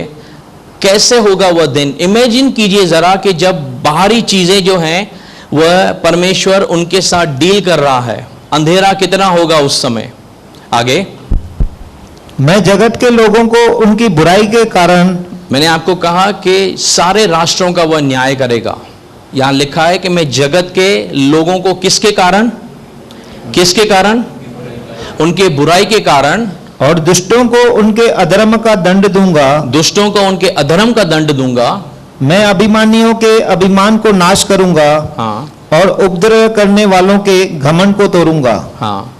कैसे होगा वह दिन? इमेजिन कीजिए जरा कि जब बाहरी चीजें जो हैं वह परमेश्वर उनके साथ डील कर रहा है, अंधेरा कितना होगा उस समय। आगे। मैं जगत के लोगों को उनकी बुराई के कारण, मैंने आपको कहा कि सारे राष्ट्रों का वह न्याय करेगा। यहां लिखा है कि मैं जगत के लोगों को किसके कारण? किसके कारण? उनके बुराई के कारण। और दुष्टों को उनके अधर्म का दंड दूंगा। दुष्टों को उनके अधर्म का दंड दूंगा। मैं अभिमानियों के अभिमान को नाश करूंगा। हाँ, और उपद्रव करने वालों के घमंड को तोड़ूंगा। हाँ।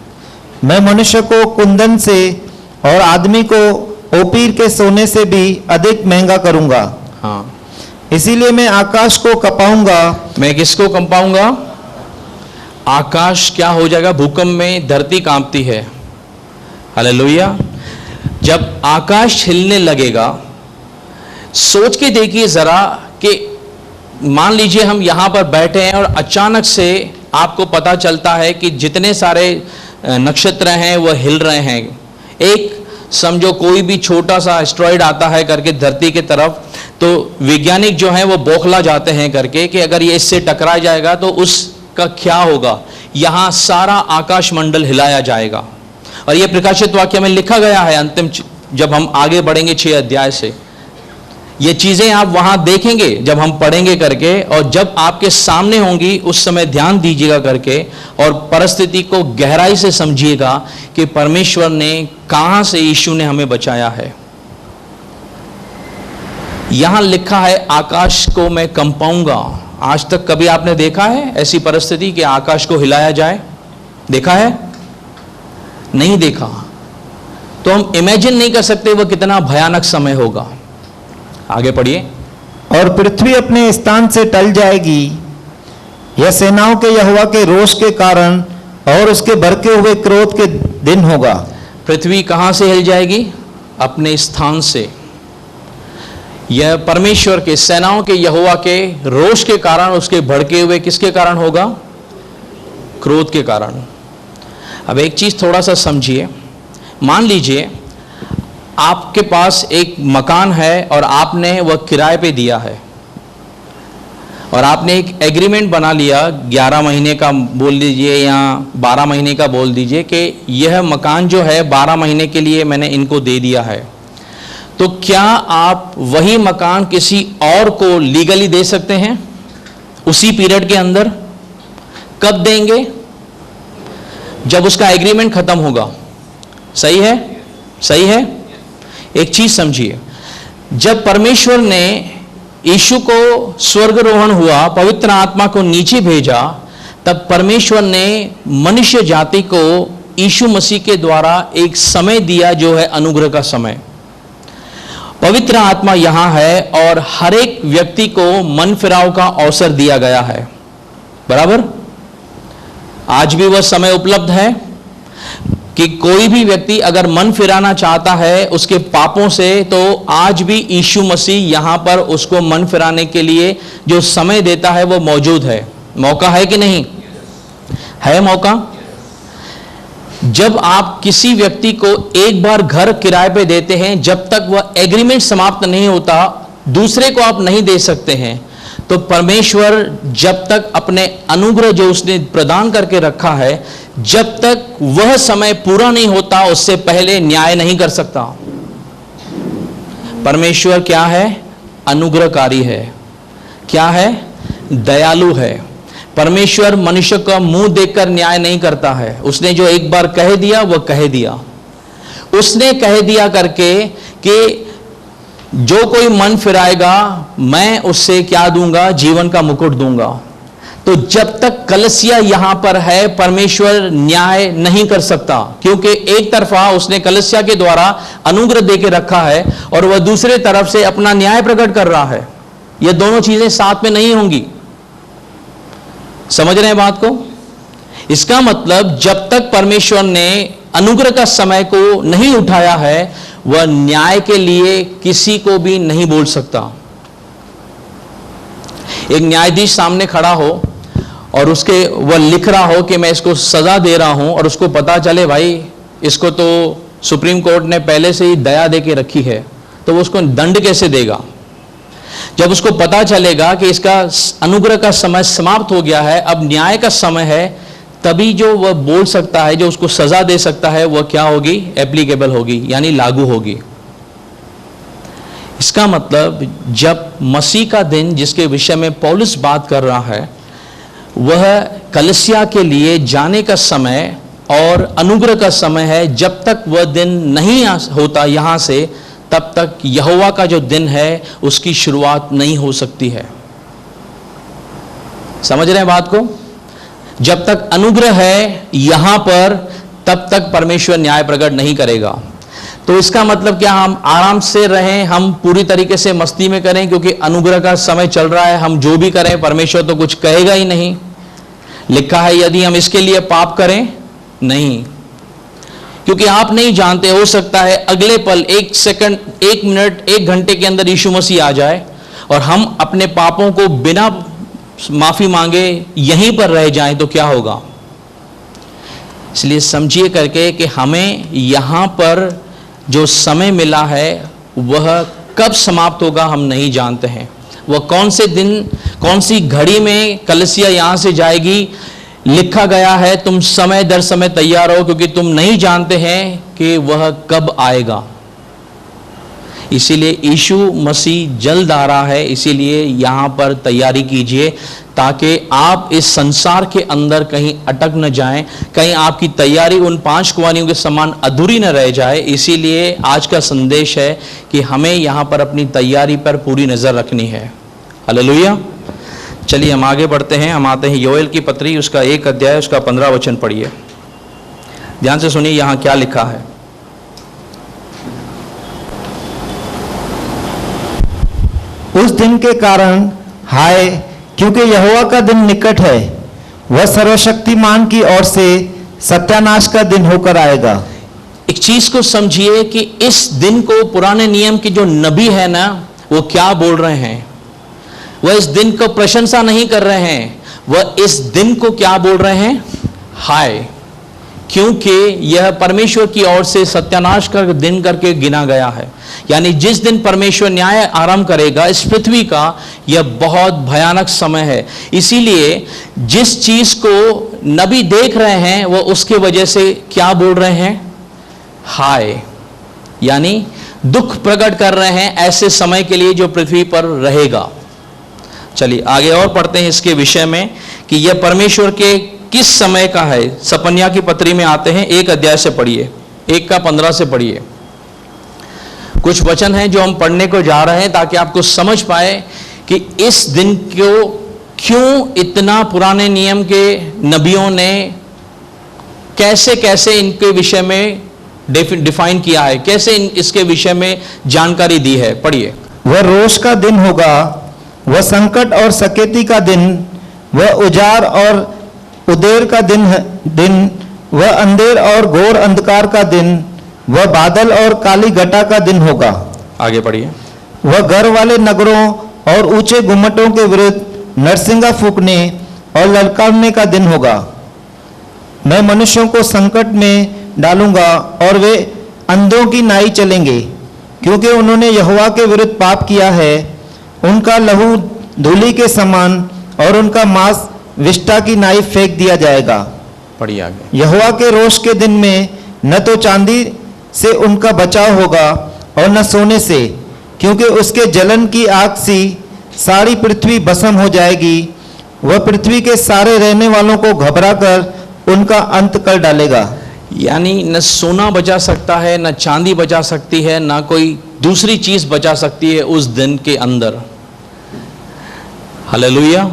मैं मनुष्य को कुंदन से और आदमी को ओपीर के सोने से भी अधिक महंगा करूंगा। हाँ। इसीलिए मैं आकाश को कपाऊंगा। मैं किसको कंपाऊंगा? आकाश क्या हो जाएगा? भूकंप में धरती कांपती है। हालेलुया। जब आकाश हिलने लगेगा, सोच के देखिए जरा कि मान लीजिए हम यहां पर बैठे हैं और अचानक से आपको पता चलता है कि जितने सारे नक्षत्र हैं वह हिल रहे हैं। एक समझो कोई भी छोटा सा एस्ट्रॉइड आता है करके धरती की तरफ, तो वैज्ञानिक जो हैं वो बौखला जाते हैं करके कि अगर ये इससे टकरा जाएगा तो उसका क्या होगा। यहाँ सारा आकाश मंडल हिलाया जाएगा। और ये प्रकाशित वाक्य में लिखा गया है। अंतिम जब हम आगे बढ़ेंगे 6 अध्याय से, ये चीजें आप वहां देखेंगे जब हम पढ़ेंगे करके, और जब आपके सामने होंगी उस समय ध्यान दीजिएगा करके और परिस्थिति को गहराई से समझिएगा कि परमेश्वर ने कहां से, यीशु ने हमें बचाया है। यहां लिखा है आकाश को मैं कंपाऊंगा। आज तक कभी आपने देखा है ऐसी परिस्थिति कि आकाश को हिलाया जाए? देखा है? नहीं देखा। तो हम इमेजिन नहीं कर सकते वह कितना भयानक समय होगा। आगे पढ़िए। और पृथ्वी अपने स्थान से टल जाएगी, यह सेनाओं के यहोवा के रोष के कारण और उसके भड़के हुए क्रोध के दिन होगा। पृथ्वी कहां से हिल जाएगी? अपने स्थान से। यह परमेश्वर के, सेनाओं के यहोवा के रोष के कारण, उसके भड़के हुए किसके कारण होगा? क्रोध के कारण। अब एक चीज थोड़ा सा समझिए। मान लीजिए आपके पास एक मकान है और आपने वह किराए पे दिया है, और आपने एक एग्रीमेंट बना लिया, 11 महीने का बोल दीजिए या 12 महीने का बोल दीजिए कि यह मकान जो है 12 महीने के लिए मैंने इनको दे दिया है। तो क्या आप वही मकान किसी और को लीगली दे सकते हैं उसी पीरियड के अंदर? कब देंगे? जब उसका एग्रीमेंट खत्म होगा। सही है? सही है? एक चीज समझिए, जब परमेश्वर ने यीशु को स्वर्गारोहण हुआ, पवित्र आत्मा को नीचे भेजा, तब परमेश्वर ने मनुष्य जाति को यीशु मसीह के द्वारा एक समय दिया जो है अनुग्रह का समय। पवित्र आत्मा यहां है और हर एक व्यक्ति को मन फिराव का अवसर दिया गया है। बराबर? आज भी वह समय उपलब्ध है कि कोई भी व्यक्ति अगर मन फिराना चाहता है उसके पापों से, तो आज भी यीशु मसीह यहां पर उसको मन फिराने के लिए जो समय देता है वो मौजूद है। मौका है कि नहीं है? मौका। जब आप किसी व्यक्ति को एक बार घर किराए पे देते हैं, जब तक वह एग्रीमेंट समाप्त नहीं होता दूसरे को आप नहीं दे सकते हैं। तो परमेश्वर जब तक अपने अनुग्रह जो उसने प्रदान करके रखा है, जब तक वह समय पूरा नहीं होता उससे पहले न्याय नहीं कर सकता। परमेश्वर क्या है? अनुग्रहकारी है। क्या है? दयालु है। परमेश्वर मनुष्य का मुंह देखकर न्याय नहीं करता है। उसने जो एक बार कह दिया वह कह दिया। उसने कह दिया करके कि जो कोई मन फिराएगा मैं उससे क्या दूंगा? जीवन का मुकुट दूंगा। तो जब तक कलीसिया यहां पर है परमेश्वर न्याय नहीं कर सकता, क्योंकि एक तरफा उसने कलीसिया के द्वारा अनुग्रह देके रखा है और वह दूसरे तरफ से अपना न्याय प्रकट कर रहा है। यह दोनों चीजें साथ में नहीं होंगी। समझ रहे हैं बात को? इसका मतलब जब तक परमेश्वर ने अनुग्रह का समय को नहीं उठाया है, वह न्याय के लिए किसी को भी नहीं बोल सकता। एक न्यायाधीश सामने खड़ा हो और उसके वह लिख रहा हो कि मैं इसको सजा दे रहा हूं, और उसको पता चले भाई इसको तो सुप्रीम कोर्ट ने पहले से ही दया दे के रखी है, तो वो उसको दंड कैसे देगा? जब उसको पता चलेगा कि इसका अनुग्रह का समय समाप्त हो गया है, अब न्याय का समय है, तभी जो वह बोल सकता है, जो उसको सजा दे सकता है, वह क्या होगी? एप्लीकेबल होगी, यानी लागू होगी। इसका मतलब जब मसीह का दिन जिसके विषय में पौलुस बात कर रहा है, वह कलीसिया के लिए जाने का समय और अनुग्रह का समय है। जब तक वह दिन नहीं होता यहां से, तब तक यहोवा का जो दिन है उसकी शुरुआत नहीं हो सकती है। समझ रहे हैं बात को? जब तक अनुग्रह है यहां पर, तब तक परमेश्वर न्याय प्रकट नहीं करेगा। तो इसका मतलब क्या हम आराम से रहें, हम पूरी तरीके से मस्ती में करें क्योंकि अनुग्रह का समय चल रहा है, हम जो भी करें परमेश्वर तो कुछ कहेगा ही नहीं? लिखा है यदि हम इसके लिए पाप करें, नहीं, क्योंकि आप नहीं जानते, हो सकता है अगले पल, 1 सेकंड, 1 मिनट, 1 घंटे के अंदर यीशु मसीह आ जाए और हम अपने पापों को बिना माफी मांगे यहीं पर रह जाएं, तो क्या होगा? इसलिए समझिए करके कि हमें यहाँ पर जो समय मिला है वह कब समाप्त होगा हम नहीं जानते हैं। वह कौन से दिन, कौन सी घड़ी में कलीसिया यहाँ से जाएगी, लिखा गया है तुम समय दर समय तैयार हो, क्योंकि तुम नहीं जानते हैं कि वह कब आएगा। इसीलिए यीशु मसीह जल्द आ रहा है, इसीलिए यहाँ पर तैयारी कीजिए ताकि आप इस संसार के अंदर कहीं अटक न जाएं, कहीं आपकी तैयारी उन 5 कुंवारियों के समान अधूरी न रह जाए। इसीलिए आज का संदेश है कि हमें यहाँ पर अपनी तैयारी पर पूरी नज़र रखनी है। हालेलुया। चलिए हम आगे बढ़ते हैं। हम आते हैं योएल की पत्री, उसका 1 अध्याय, उसका 15 वचन पढ़िए। ध्यान से सुनिए यहाँ क्या लिखा है। उस दिन के कारण हाय, क्योंकि यहोवा का दिन निकट है, वह सर्वशक्तिमान की ओर से सत्यानाश का दिन होकर आएगा। एक चीज को समझिए कि इस दिन को पुराने नियम के जो नबी है ना, वो क्या बोल रहे हैं। वह इस दिन को प्रशंसा नहीं कर रहे हैं, वह इस दिन को क्या बोल रहे हैं, हाय, क्योंकि यह परमेश्वर की ओर से सत्यानाश का दिन करके गिना गया है। यानी जिस दिन परमेश्वर न्याय आरंभ करेगा इस पृथ्वी का, यह बहुत भयानक समय है। इसीलिए जिस चीज को नबी देख रहे हैं वह उसके वजह से क्या बोल रहे हैं, हाय, यानी दुख प्रकट कर रहे हैं ऐसे समय के लिए जो पृथ्वी पर रहेगा। चलिए आगे और पढ़ते हैं इसके विषय में कि यह परमेश्वर के किस समय का है। सपन्या की पत्री में आते हैं, 1 अध्याय से पढ़िए, 1 का 15 से पढ़िए। कुछ वचन हैं जो हम पढ़ने को जा रहे हैं ताकि आपको समझ पाए कि इस दिन को क्यों इतना पुराने नियम के नबियों ने कैसे कैसे इनके विषय में डिफाइन किया है, कैसे इसके विषय में जानकारी दी है। पढ़िए। वह रोष का दिन होगा, वह संकट और सकेती का दिन, वह उजाड़ और उदेर का दिन, वह अंधेर और घोर अंधकार का दिन, वह बादल और काली घटा का दिन होगा। आगे पढ़िए। वह घर वाले नगरों और ऊंचे गुम्मटों के विरुद्ध नरसिंगा फूंकने और ललकारने का दिन होगा। मैं मनुष्यों को संकट में डालूंगा और वे अंधों की नाई चलेंगे, क्योंकि उन्होंने यहोवा के विरुद्ध पाप किया है। उनका लहू धूलि के समान और उनका मांस विष्ठा की नाई फेंक दिया जाएगा। पढ़िए आगे। यहोवा के रोष के दिन में न तो चांदी से उनका बचाव होगा और न सोने से, क्योंकि उसके जलन की आग सी सारी पृथ्वी भस्म हो जाएगी। वह पृथ्वी के सारे रहने वालों को घबरा कर उनका अंत कर डालेगा। यानी न सोना बचा सकता है, न चांदी बचा सकती है, न कोई दूसरी चीज बचा सकती है उस दिन के अंदर। हालेलुया।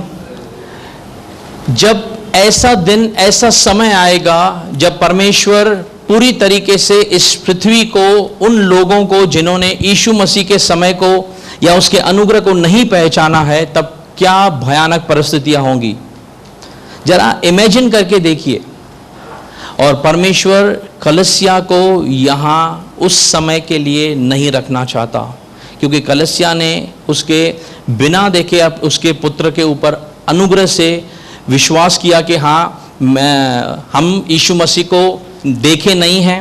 जब ऐसा दिन, ऐसा समय आएगा जब परमेश्वर पूरी तरीके से इस पृथ्वी को, उन लोगों को जिन्होंने यीशु मसीह के समय को या उसके अनुग्रह को नहीं पहचाना है, तब क्या भयानक परिस्थितियां होंगी जरा इमेजिन करके देखिए। और परमेश्वर कलीसिया को यहाँ उस समय के लिए नहीं रखना चाहता, क्योंकि कलीसिया ने उसके बिना देखे अब उसके पुत्र के ऊपर अनुग्रह से विश्वास किया कि हाँ, हम यीशु मसीह को देखे नहीं हैं,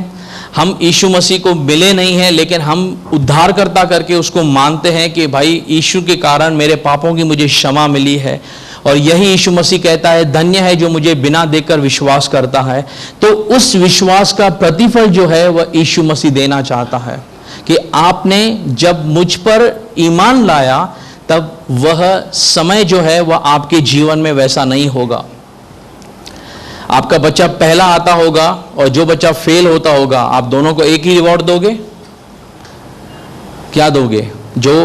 हम यीशु मसीह को मिले नहीं हैं, लेकिन हम उद्धारकर्ता करके उसको मानते हैं कि भाई यीशु के कारण मेरे पापों की मुझे क्षमा मिली है। और यही यीशु मसीह कहता है, धन्य है जो मुझे बिना देखकर विश्वास करता है। तो उस विश्वास का प्रतिफल जो है वह यीशु मसीह देना चाहता है कि आपने जब मुझ पर ईमान लाया तब वह समय जो है वह आपके जीवन में वैसा नहीं होगा। आपका बच्चा पहला आता होगा और जो बच्चा फेल होता होगा, आप दोनों को एक ही रिवॉर्ड दोगे? क्या दोगे? जो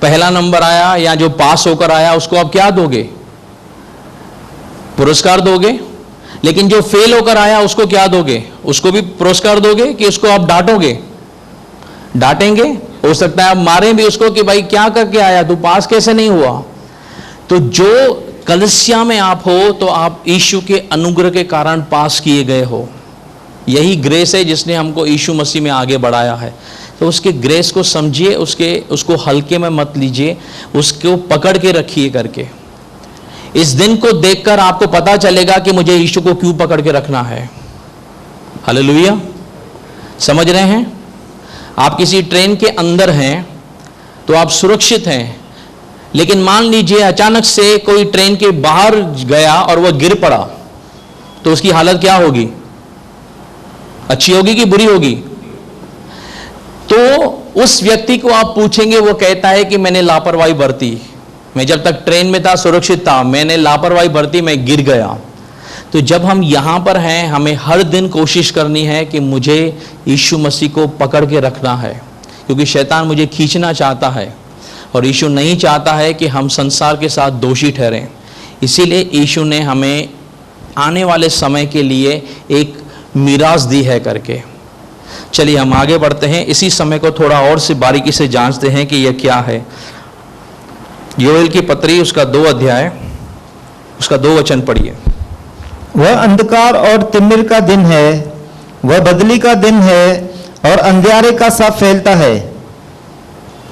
पहला नंबर आया या जो पास होकर आया उसको आप क्या दोगे? पुरस्कार दोगे। लेकिन जो फेल होकर आया उसको क्या दोगे? उसको भी पुरस्कार दोगे कि उसको आप डांटोगे? डांटेंगे, हो सकता है आप मारें भी उसको कि भाई क्या करके आया तू, पास कैसे नहीं हुआ। तो जो कलीसिया में आप हो तो आप यीशु के अनुग्रह के कारण पास किए गए हो। यही ग्रेस है जिसने हमको यीशु मसीह में आगे बढ़ाया है। तो उसके ग्रेस को समझिए, उसको हल्के में मत लीजिए, उसको पकड़ के रखिए करके। इस दिन को देखकर आपको पता चलेगा कि मुझे यीशु को क्यों पकड़ के रखना है। हालेलुया। समझ रहे हैं? आप किसी ट्रेन के अंदर हैं तो आप सुरक्षित हैं, लेकिन मान लीजिए अचानक से कोई ट्रेन के बाहर गया और वह गिर पड़ा, तो उसकी हालत क्या होगी? अच्छी होगी कि बुरी होगी? तो उस व्यक्ति को आप पूछेंगे, वो कहता है कि मैंने लापरवाही बरती, मैं जब तक ट्रेन में था सुरक्षित था, मैंने लापरवाही बरती, मैं गिर गया। तो जब हम यहां पर हैं, हमें हर दिन कोशिश करनी है कि मुझे यीशु मसीह को पकड़ के रखना है, क्योंकि शैतान मुझे खींचना चाहता है और यीशु नहीं चाहता है कि हम संसार के साथ दोषी ठहरें। इसीलिए यीशु ने हमें आने वाले समय के लिए एक मीरास दी है करके। चलिए हम आगे बढ़ते हैं, इसी समय को थोड़ा और से बारीकी से जांचते हैं कि यह क्या है। योएल की पत्री उसका 2 अध्याय उसका 2 वचन पढ़िए। वह अंधकार और तिमिर का दिन है, वह बदली का दिन है और अंधियारे का सा फैलता है।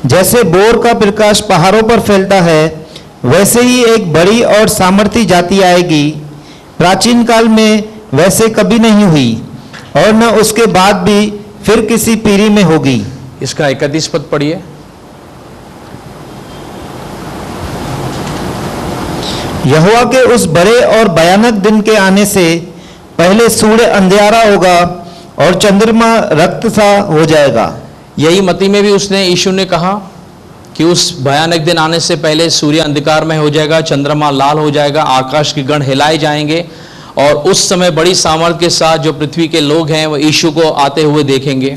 जैसे बोर का प्रकाश पहाड़ों पर फैलता है, वैसे ही एक बड़ी और सामर्थी जाति आएगी। प्राचीन काल में वैसे कभी नहीं हुई और न उसके बाद भी फिर किसी पीढ़ी में होगी। इसका 31 पद पढ़िए। यहोवा के उस बड़े और भयानक दिन के आने से पहले सूर्य अंधियारा होगा और चंद्रमा रक्त सा हो जाएगा। यही मत्ती में भी उसने यीशु ने कहा कि उस भयानक दिन आने से पहले सूर्य अंधकार में हो जाएगा, चंद्रमा लाल हो जाएगा, आकाश के गण हिलाए जाएंगे और उस समय बड़ी सामर्थ के साथ जो पृथ्वी के लोग हैं वो यीशु को आते हुए देखेंगे।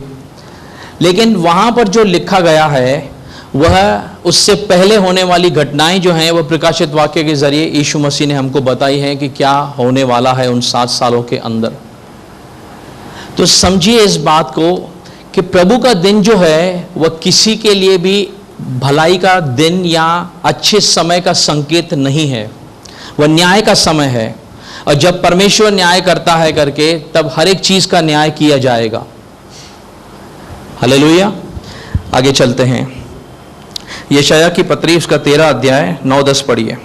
लेकिन वहाँ पर जो लिखा गया है वह उससे पहले होने वाली घटनाएं जो हैं वह प्रकाशित वाक्य के जरिए यीशु मसीह ने हमको बताई हैं कि क्या होने वाला है उन 7 सालों के अंदर। तो समझिए इस बात को कि प्रभु का दिन जो है वह किसी के लिए भी भलाई का दिन या अच्छे समय का संकेत नहीं है, वह न्याय का समय है। और जब परमेश्वर न्याय करता है करके तब हर एक चीज का न्याय किया जाएगा। हालेलुया। आगे चलते हैं, यशायाह की पत्री उसका 13 अध्याय 9-10 पढ़िए।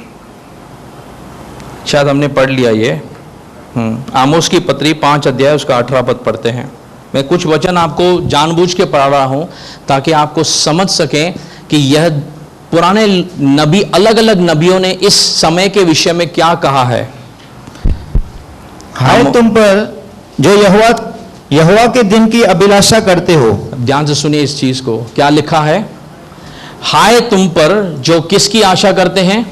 शायद हमने पढ़ लिया ये। आमोस की पत्री 5 अध्याय उसका 18 पद पढ़ते हैं। मैं कुछ वचन आपको जानबूझ के पढ़ा रहा हूं ताकि आपको समझ सकें कि यह पुराने नबी, अलग अलग नबियों ने इस समय के विषय में क्या कहा है। हाय तुम पर जो यहोवा के दिन की अभिलाषा करते हो। ध्यान से सुनिए इस चीज को, क्या लिखा है? हाय तुम पर जो किसकी आशा करते हैं?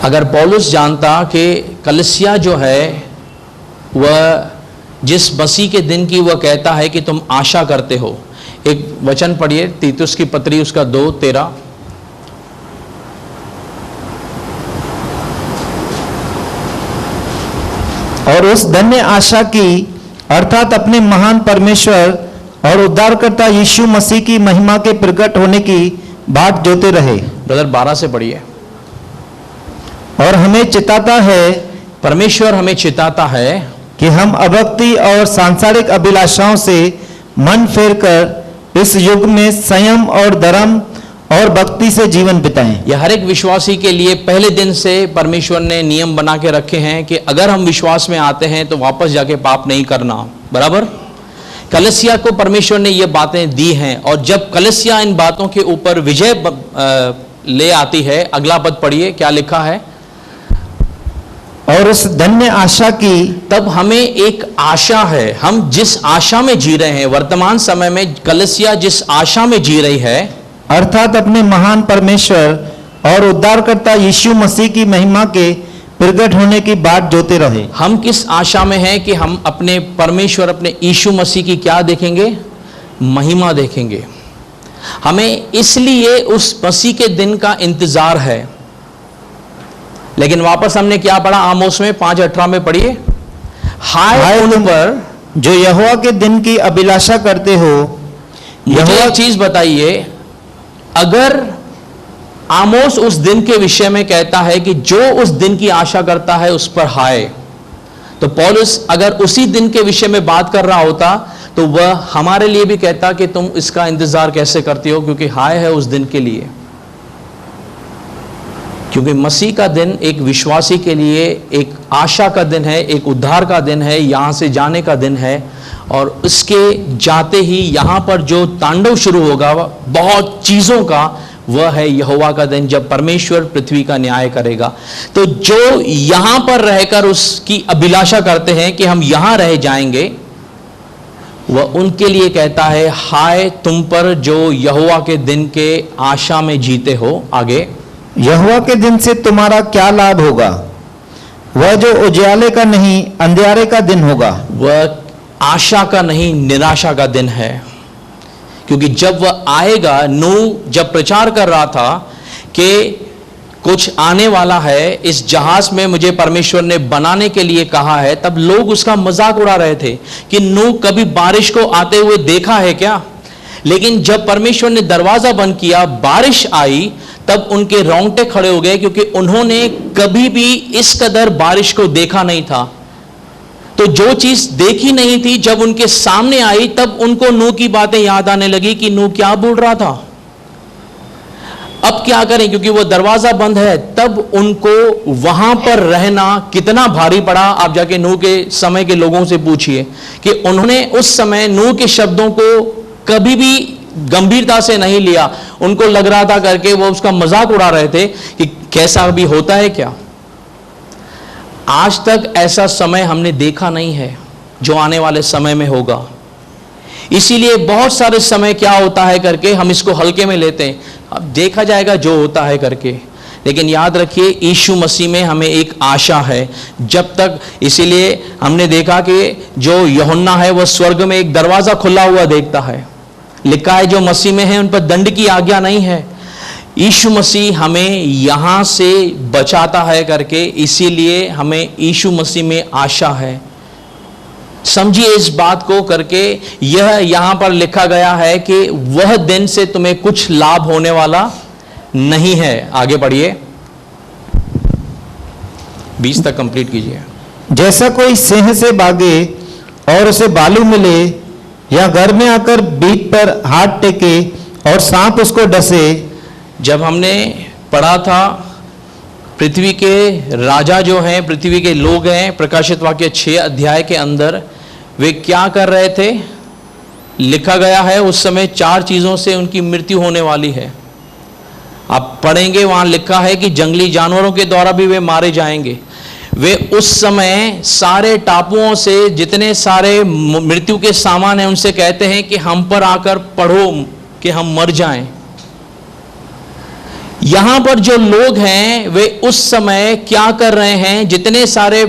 अगर पौलुस जानता कि कलीसिया जो है वह जिस मसीह के दिन की वह कहता है कि तुम आशा करते हो। एक वचन पढ़िए, तीतुस की पत्री उसका 2:13। और उस धन्य आशा की अर्थात अपने महान परमेश्वर और उद्धारकर्ता यीशु मसीह की महिमा के प्रकट होने की बाट जोते रहे। ब्रदर 12 से पढ़िए। और हमें चिताता है, परमेश्वर हमें चिताता है कि हम अभक्ति और सांसारिक अभिलाषाओं से मन फेर कर इस युग में संयम और धर्म और भक्ति से जीवन बिताएं। यह हर एक विश्वासी के लिए पहले दिन से परमेश्वर ने नियम बना के रखे हैं कि अगर हम विश्वास में आते हैं तो वापस जाके पाप नहीं करना। बराबर। कलीसिया को परमेश्वर ने ये बातें दी हैं और जब कलीसिया इन बातों के ऊपर विजय ले आती है, अगला पद पढ़िए, क्या लिखा है? और उस धन्य आशा की, तब हमें एक आशा है। हम जिस आशा में जी रहे हैं वर्तमान समय में, कलीसिया जिस आशा में जी रही है, अर्थात अपने महान परमेश्वर और उद्धारकर्ता यीशु मसीह की महिमा के प्रकट होने की बाट जोते रहे। हम किस आशा में हैं कि हम अपने परमेश्वर, अपने यीशु मसीह की क्या देखेंगे? महिमा देखेंगे। हमें इसलिए उस मसीह के दिन का इंतजार है। लेकिन वापस हमने क्या पढ़ा? आमोस में 5:18 में पढ़िए, हाय उन पर जो यहोवा के दिन की अभिलाषा करते हो। मुझे एक चीज बताइए, अगर आमोस उस दिन के विषय में कहता है कि जो उस दिन की आशा करता है उस पर हाय, तो पौलुस अगर उसी दिन के विषय में बात कर रहा होता तो वह हमारे लिए भी कहता कि तुम इसका इंतजार कैसे करते हो, क्योंकि हाय है उस दिन के लिए। क्योंकि मसीह का दिन एक विश्वासी के लिए एक आशा का दिन है, एक उद्धार का दिन है, यहाँ से जाने का दिन है। और उसके जाते ही यहाँ पर जो तांडव शुरू होगा बहुत चीज़ों का, वह है यहोवा का दिन, जब परमेश्वर पृथ्वी का न्याय करेगा। तो जो यहाँ पर रहकर उसकी अभिलाषा करते हैं कि हम यहाँ रह जाएंगे, वह उनके लिए कहता है हाय तुम पर जो यहोवा के दिन के आशा में जीते हो। आगे, यहोवा के दिन से तुम्हारा क्या लाभ होगा? वह जो उजाले का नहीं अंधियारे का दिन होगा। वह आशा का नहीं निराशा का दिन है, क्योंकि जब वह आएगा, नूह जब प्रचार कर रहा था कि कुछ आने वाला है, इस जहाज में मुझे परमेश्वर ने बनाने के लिए कहा है, तब लोग उसका मजाक उड़ा रहे थे कि नूह कभी बारिश को आते हुए देखा है क्या? लेकिन जब परमेश्वर ने दरवाजा बंद किया, बारिश आई, तब उनके रोंगटे खड़े हो गए, क्योंकि उन्होंने कभी भी इस कदर बारिश को देखा नहीं था। तो जो चीज देखी नहीं थी, जब उनके सामने आई, तब उनको नूह की बातें याद आने लगी कि नूह क्या बोल रहा था। अब क्या करें, क्योंकि वो दरवाजा बंद है। तब उनको वहां पर रहना कितना भारी पड़ा। आप जाके नूह के समय के लोगों से पूछिए कि उन्होंने उस समय नूह के शब्दों को कभी भी गंभीरता से नहीं लिया। उनको लग रहा था करके वो उसका मजाक उड़ा रहे थे कि कैसा भी होता है क्या। आज तक ऐसा समय हमने देखा नहीं है जो आने वाले समय में होगा। इसीलिए बहुत सारे समय क्या होता है करके हम इसको हल्के में लेते हैं, अब देखा जाएगा जो होता है करके। लेकिन याद रखिए, यीशु मसीह में हमें एक आशा है जब तक। इसीलिए हमने देखा कि जो यूहन्ना है वह स्वर्ग में एक दरवाजा खुला हुआ देखता है। लिखा है जो मसीह में है उन पर दंड की आज्ञा नहीं है। यीशु मसीह हमें यहां से बचाता है करके, इसीलिए हमें यीशु मसीह में आशा है। समझिए इस बात को करके, यह यहां पर लिखा गया है कि वह दिन से तुम्हें कुछ लाभ होने वाला नहीं है। आगे बढ़िए, 20 तक कंप्लीट कीजिए। जैसा कोई सिंह से भागे और उसे बालू मिले, या घर में आकर बीट पर हाथ टेके और सांप उसको डसे। जब हमने पढ़ा था पृथ्वी के राजा जो हैं, पृथ्वी के लोग हैं, प्रकाशित वाक्य 6 अध्याय के अंदर वे क्या कर रहे थे, लिखा गया है उस समय 4 चीज़ों से उनकी मृत्यु होने वाली है। आप पढ़ेंगे वहाँ लिखा है कि जंगली जानवरों के द्वारा भी वे मारे जाएंगे। वे उस समय सारे टापुओं से जितने सारे मृत्यु के सामान हैं उनसे कहते हैं कि हम पर आकर पढ़ो कि हम मर जाएं। यहां पर जो लोग हैं वे उस समय क्या कर रहे हैं, जितने सारे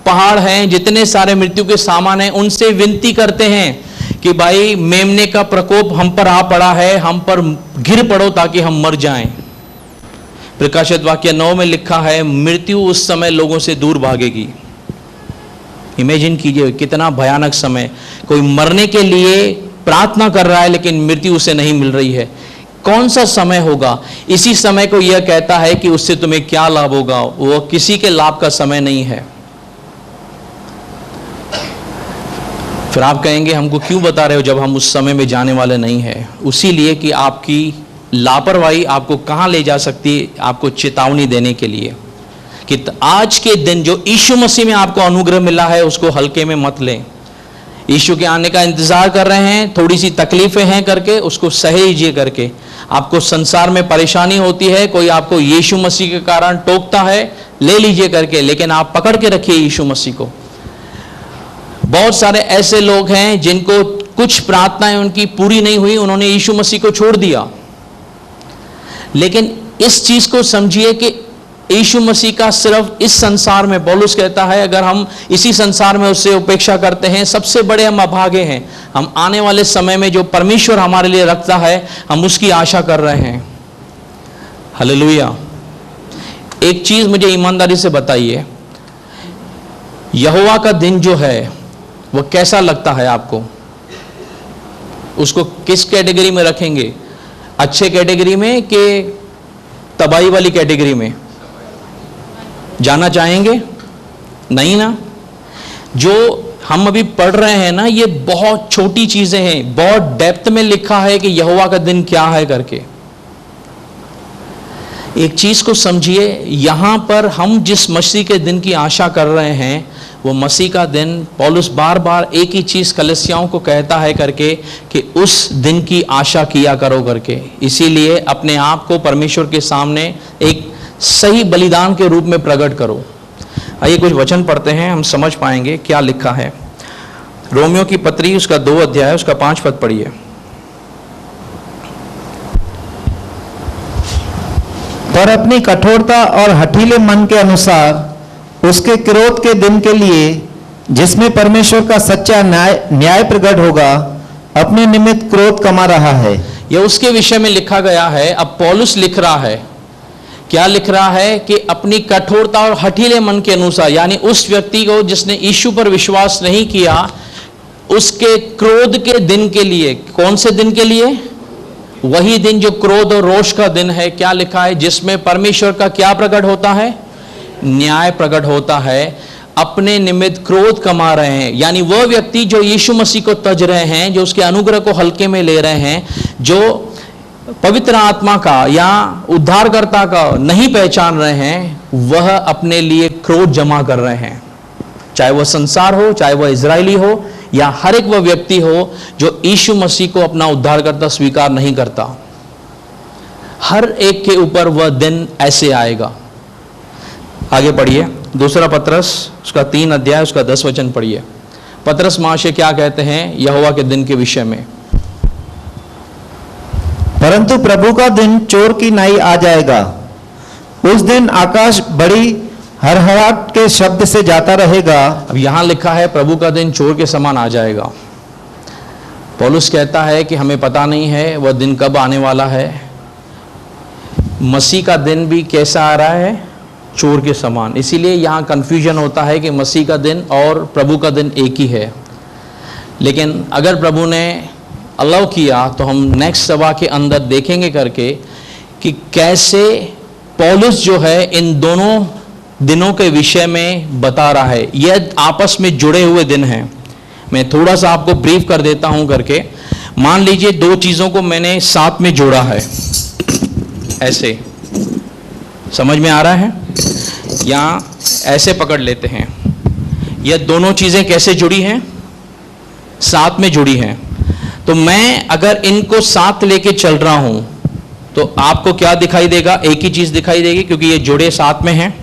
पहाड़ हैं, जितने सारे मृत्यु के सामान हैं, उनसे विनती करते हैं कि भाई मेमने का प्रकोप हम पर आ पड़ा है, हम पर गिर पड़ो ताकि हम मर जाएं। प्रकाशित वाक्य 9 में लिखा है मृत्यु उस समय लोगों से दूर भागेगी। इमेजिन कीजिए कितना भयानक समय। कोई मरने के लिए प्रार्थना कर रहा है लेकिन मृत्यु उसे नहीं मिल रही है। कौन सा समय होगा? इसी समय को यह कहता है कि उससे तुम्हें क्या लाभ होगा। वो किसी के लाभ का समय नहीं है। फिर आप कहेंगे हमको क्यों बता रहे हो जब हम उस समय में जाने वाले नहीं हैं? उसी लिए कि आपकी लापरवाही आपको कहां ले जा सकती है, आपको चेतावनी देने के लिए कि आज के दिन जो यीशु मसीह में आपको अनुग्रह मिला है उसको हल्के में मत लें। यीशु के आने का इंतजार कर रहे हैं, थोड़ी सी तकलीफें हैं करके उसको सह लीजिए करके। आपको संसार में परेशानी होती है, कोई आपको यीशु मसीह के कारण टोकता है, ले लीजिए करके, लेकिन आप पकड़ के रखिए यीशु मसीह को। बहुत सारे ऐसे लोग हैं जिनको कुछ प्रार्थनाएं उनकी पूरी नहीं हुई, उन्होंने यीशु मसीह को छोड़ दिया। लेकिन इस चीज को समझिए कि यीशु मसीह का सिर्फ इस संसार में, पौलुस कहता है अगर हम इसी संसार में उससे उपेक्षा करते हैं सबसे बड़े हम अभागे हैं। हम आने वाले समय में जो परमेश्वर हमारे लिए रखता है हम उसकी आशा कर रहे हैं। हालेलुया। एक चीज मुझे ईमानदारी से बताइए, यहोवा का दिन जो है वो कैसा लगता है आपको? उसको किस कैटेगरी में रखेंगे? अच्छे कैटेगरी में कि तबाही वाली कैटेगरी में जाना चाहेंगे? नहीं ना। जो हम अभी पढ़ रहे हैं ना, ये बहुत छोटी चीजें हैं, बहुत डेप्थ में लिखा है कि यहोवा का दिन क्या है करके। एक चीज को समझिए, यहां पर हम जिस मसीह के दिन की आशा कर रहे हैं वो मसीह का दिन, पौलुस बार बार एक ही चीज कलीसियाओं को कहता है करके कि उस दिन की आशा किया करो करके। इसीलिए अपने आप को परमेश्वर के सामने एक सही बलिदान के रूप में प्रकट करो। आइए कुछ वचन पढ़ते हैं, हम समझ पाएंगे क्या लिखा है। रोमियो की पत्री उसका 2 अध्याय उसका 5 पद पढ़िए। पर अपनी कठोरता और हठीले मन के अनुसार उसके क्रोध के दिन के लिए, जिसमें परमेश्वर का सच्चा न्याय प्रकट होगा, अपने निमित्त क्रोध कमा रहा है। यह उसके विषय में लिखा गया है। अब पौलुस लिख रहा है, क्या लिख रहा है कि अपनी कठोरता और हठीले मन के अनुसार, यानी उस व्यक्ति को जिसने यीशु पर विश्वास नहीं किया, उसके क्रोध के दिन के लिए। कौन से दिन के लिए? वही दिन जो क्रोध और रोष का दिन है। क्या लिखा है? जिसमें परमेश्वर का क्या प्रकट होता है? न्याय प्रकट होता है। अपने निमित्त क्रोध कमा रहे हैं, यानी वह व्यक्ति जो यीशु मसीह को तज रहे हैं, जो उसके अनुग्रह को हल्के में ले रहे हैं, जो पवित्र आत्मा का या उद्धारकर्ता का नहीं पहचान रहे हैं, वह अपने लिए क्रोध जमा कर रहे हैं। चाहे वह संसार हो, चाहे वह इजरायली हो, या हर एक वह व्यक्ति हो जो यीशु मसीह को अपना उद्धारकर्ता स्वीकार नहीं करता। हर एक के ऊपर वह दिन ऐसे आएगा। आगे पढ़िए, दूसरा पत्रस उसका 3 अध्याय उसका 10 वचन पढ़िए। पत्रस महाशय क्या कहते हैं यहोवा के दिन के विषय में? परंतु प्रभु का दिन चोर की नाई आ जाएगा। उस दिन आकाश बड़ी हड़हड़ाहट के शब्द से जाता रहेगा। अब यहां लिखा है प्रभु का दिन चोर के समान आ जाएगा। पौलुस कहता है कि हमें पता नहीं है वह दिन कब आने वाला है। मसीह का दिन भी कैसा आ रहा है? चोर के समान। इसीलिए यहां कंफ्यूजन होता है कि मसीह का दिन और प्रभु का दिन एक ही है। लेकिन अगर प्रभु ने अलाउ किया तो हम नेक्स्ट सभा के अंदर देखेंगे करके कि कैसे पौलुस जो है इन दोनों दिनों के विषय में बता रहा है। यह आपस में जुड़े हुए दिन हैं। मैं थोड़ा सा आपको ब्रीफ कर देता हूं करके। मान लीजिए 2 चीज़ों को मैंने साथ में जोड़ा है, ऐसे समझ में आ रहा है? या ऐसे पकड़ लेते हैं। यह दोनों चीज़ें कैसे जुड़ी हैं? साथ में जुड़ी हैं। तो मैं अगर इनको साथ लेके चल रहा हूं तो आपको क्या दिखाई देगा? एक ही चीज़ दिखाई देगी, क्योंकि ये जुड़े साथ में हैं।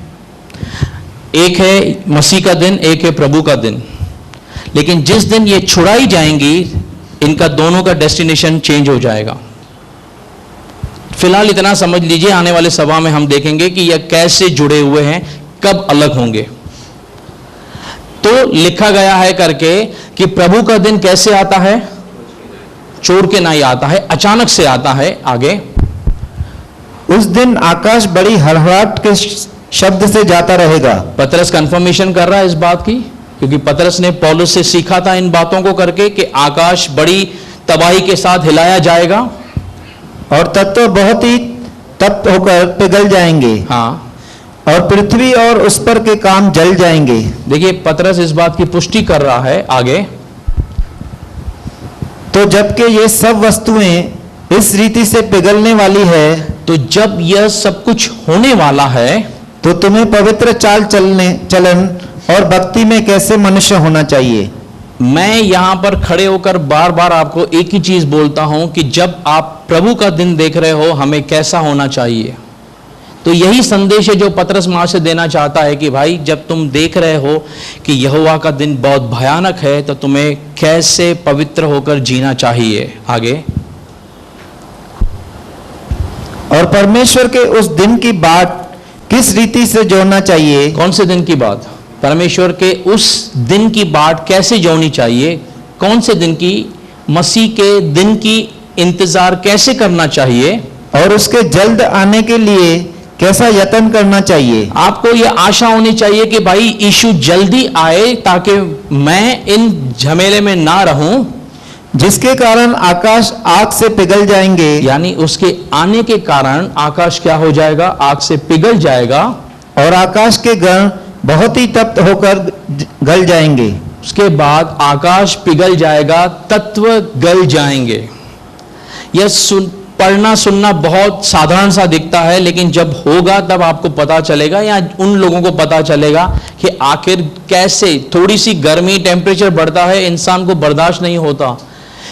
एक है मसीह का दिन, एक है प्रभु का दिन। लेकिन जिस दिन ये छुड़ाई जाएंगी, इनका दोनों का डेस्टिनेशन चेंज हो जाएगा। फिलहाल इतना समझ लीजिए, आने वाले सभा में हम देखेंगे कि यह कैसे जुड़े हुए हैं, कब अलग होंगे। तो लिखा गया है करके कि प्रभु का दिन कैसे आता है? चोर के नाई आता है, अचानक से आता है। आगे, उस दिन आकाश बड़ी हड़हड़ाहट के शब्द से जाता रहेगा। पतरस कंफर्मेशन कर रहा है इस बात की, क्योंकि पतरस ने पौलुस से सीखा था इन बातों को करके कि आकाश बड़ी तबाही के साथ हिलाया जाएगा और तत्व बहुत ही तप्त होकर पिघल जाएंगे। हाँ, और पृथ्वी और उस पर के काम जल जाएंगे। देखिए पतरस इस बात की पुष्टि कर रहा है। आगे, तो जबकि ये सब वस्तुएं इस रीति से पिघलने वाली है, तो जब यह सब कुछ होने वाला है, तो तुम्हें पवित्र चाल चलन और भक्ति में कैसे मनुष्य होना चाहिए। मैं यहां पर खड़े होकर बार बार आपको एक ही चीज बोलता हूं कि जब आप प्रभु का दिन देख रहे हो, हमें कैसा होना चाहिए। तो यही संदेश है जो पतरस मां से देना चाहता है कि भाई, जब तुम देख रहे हो कि यहोवा का दिन बहुत भयानक है, तो तुम्हें कैसे पवित्र होकर जीना चाहिए। आगे, और परमेश्वर के उस दिन की बात किस रीति से जोड़ना चाहिए। कौन से दिन की बात? परमेश्वर के उस दिन की बात कैसे जोड़नी चाहिए? कौन से दिन की? मसीह के दिन की इंतजार कैसे करना चाहिए? और उसके जल्द आने के लिए कैसा यत्न करना चाहिए। आपको यह आशा होनी चाहिए कि भाई यीशु जल्दी आए, ताकि मैं इन झमेले में ना रहूं, जिसके कारण आकाश आग से पिघल जाएंगे। यानी उसके आने के कारण आकाश क्या हो जाएगा? आग से पिघल जाएगा। और आकाश के गण बहुत ही तप्त होकर गल जाएंगे। उसके बाद आकाश पिघल जाएगा, तत्व गल जाएंगे। यह पढ़ना सुनना बहुत साधारण सा दिखता है, लेकिन जब होगा तब आपको पता चलेगा, या उन लोगों को पता चलेगा कि आखिर कैसे थोड़ी सी गर्मी, टेम्परेचर बढ़ता है, इंसान को बर्दाश्त नहीं होता।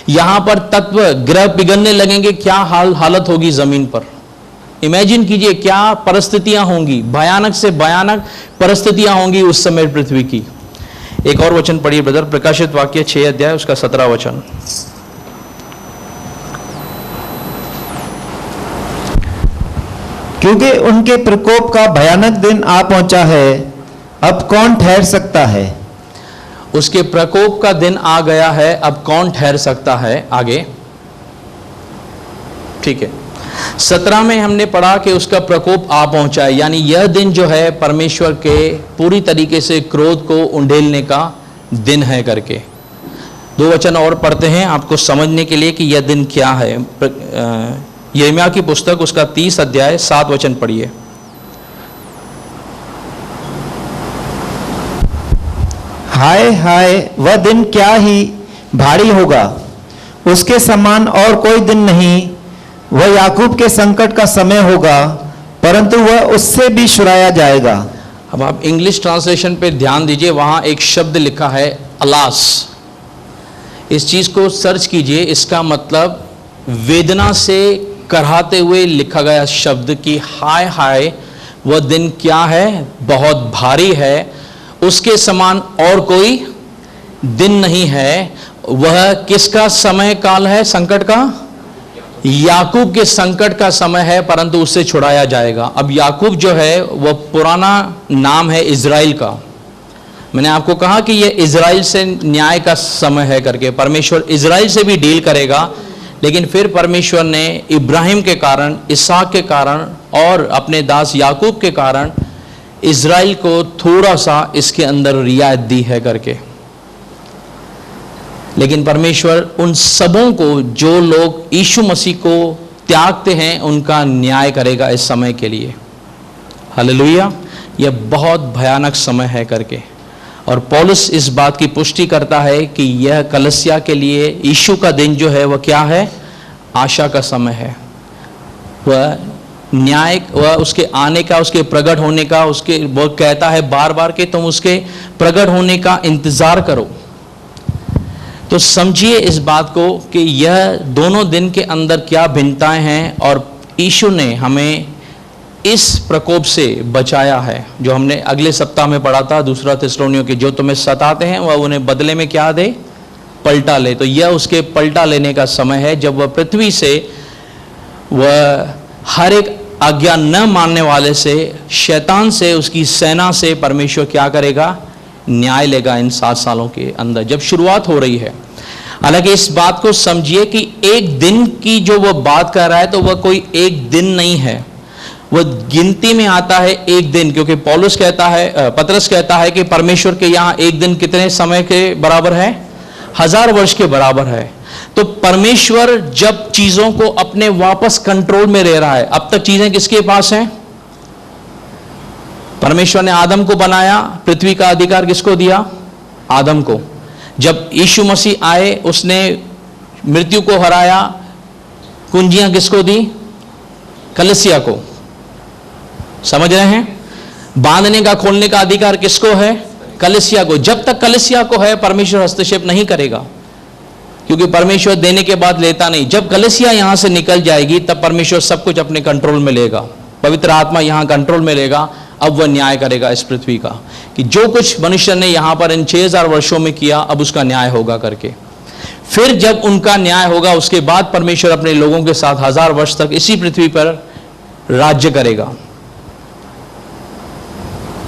यहां पर तत्व ग्रह पिघलने लगेंगे, क्या हालत होगी जमीन पर। इमेजिन कीजिए क्या परिस्थितियां होंगी, भयानक से भयानक परिस्थितियां होंगी उस समय पृथ्वी की। एक और वचन पढ़िए ब्रदर, प्रकाशित वाक्य 6 अध्याय उसका 17 वचन। क्योंकि उनके प्रकोप का भयानक दिन आ पहुंचा है, अब कौन ठहर सकता है। उसके प्रकोप का दिन आ गया है, अब कौन ठहर सकता है। आगे ठीक है, 17 में हमने पढ़ा कि उसका प्रकोप आ पहुंचा है, यानी यह दिन जो है परमेश्वर के पूरी तरीके से क्रोध को उंडेलने का दिन है करके। 2 वचन और पढ़ते हैं आपको समझने के लिए कि यह दिन क्या है। यिर्मयाह की पुस्तक उसका 30 अध्याय 7 वचन पढ़िए। हाय हाय, वह दिन क्या ही भारी होगा, उसके समान और कोई दिन नहीं। वह याकूब के संकट का समय होगा, परंतु वह उससे भी छुड़ाया जाएगा। अब आप इंग्लिश ट्रांसलेशन पे ध्यान दीजिए, वहां एक शब्द लिखा है अलास। इस चीज को सर्च कीजिए, इसका मतलब वेदना से कराहते हुए लिखा गया शब्द कि हाय हाय, वह दिन क्या है, बहुत भारी है, उसके समान और कोई दिन नहीं है। वह किसका समय काल है, संकट का? याकूब के संकट का समय है, परंतु उससे छुड़ाया जाएगा। अब याकूब जो है वह पुराना नाम है इजराइल का। मैंने आपको कहा कि यह इजराइल से न्याय का समय है करके, परमेश्वर इजराइल से भी डील करेगा, लेकिन फिर परमेश्वर ने इब्राहिम के कारण, इसहाक के कारण और अपने दास याकूब के कारण इजराइल को थोड़ा सा इसके अंदर रियायत दी है करके। लेकिन परमेश्वर उन सबों को जो लोग यीशु मसीह को त्यागते हैं उनका न्याय करेगा इस समय के लिए। हालेलुया, यह बहुत भयानक समय है करके। और पौलुस इस बात की पुष्टि करता है कि यह कलीसिया के लिए यीशु का दिन जो है वह क्या है, आशा का समय है। वह न्याय, वह उसके आने का, उसके प्रकट होने का, उसके वो कहता है बार बार कि तुम उसके प्रकट होने का इंतजार करो। तो समझिए इस बात को कि यह दोनों दिन के अंदर क्या भिन्नताएं हैं, और यीशु ने हमें इस प्रकोप से बचाया है। जो हमने अगले सप्ताह में पढ़ा था, 2 थिस्सलुनीयों के, जो तुम्हें सताते हैं वह उन्हें बदले में क्या दे, पलटा ले। तो यह उसके पलटा लेने का समय है, जब वह पृथ्वी से, वह हर एक आज्ञा न मानने वाले से, शैतान से, उसकी सेना से परमेश्वर क्या करेगा, न्याय लेगा इन 7 सालों के अंदर, जब शुरुआत हो रही है। हालांकि इस बात को समझिए कि एक दिन की जो वह बात कर रहा है, तो वह कोई एक दिन नहीं है, वह गिनती में आता है एक दिन। क्योंकि पौलुस कहता है, पतरस कहता है कि परमेश्वर के यहाँ एक दिन कितने समय के बराबर है, 1000 वर्ष के बराबर है। तो परमेश्वर जब चीजों को अपने वापस कंट्रोल में ले रहा है, अब तक चीजें किसके पास हैं? परमेश्वर ने आदम को बनाया, पृथ्वी का अधिकार किसको दिया? आदम को। जब यीशु मसीह आए, उसने मृत्यु को हराया, कुंजियां किसको दी? कलीसिया को। समझ रहे हैं? बांधने का, खोलने का अधिकार किसको है? कलीसिया को। जब तक कलीसिया को है, परमेश्वर हस्तक्षेप नहीं करेगा, क्योंकि परमेश्वर देने के बाद लेता नहीं। जब कलीसिया यहां से निकल जाएगी, तब परमेश्वर सब कुछ अपने कंट्रोल में लेगा, पवित्र आत्मा यहां कंट्रोल में लेगा। अब वह न्याय करेगा इस पृथ्वी का, कि जो कुछ मनुष्य ने यहां पर इन 6000 वर्षों में किया, अब उसका न्याय होगा करके। फिर जब उनका न्याय होगा, उसके बाद परमेश्वर अपने लोगों के साथ 1000 वर्ष तक इसी पृथ्वी पर राज्य करेगा।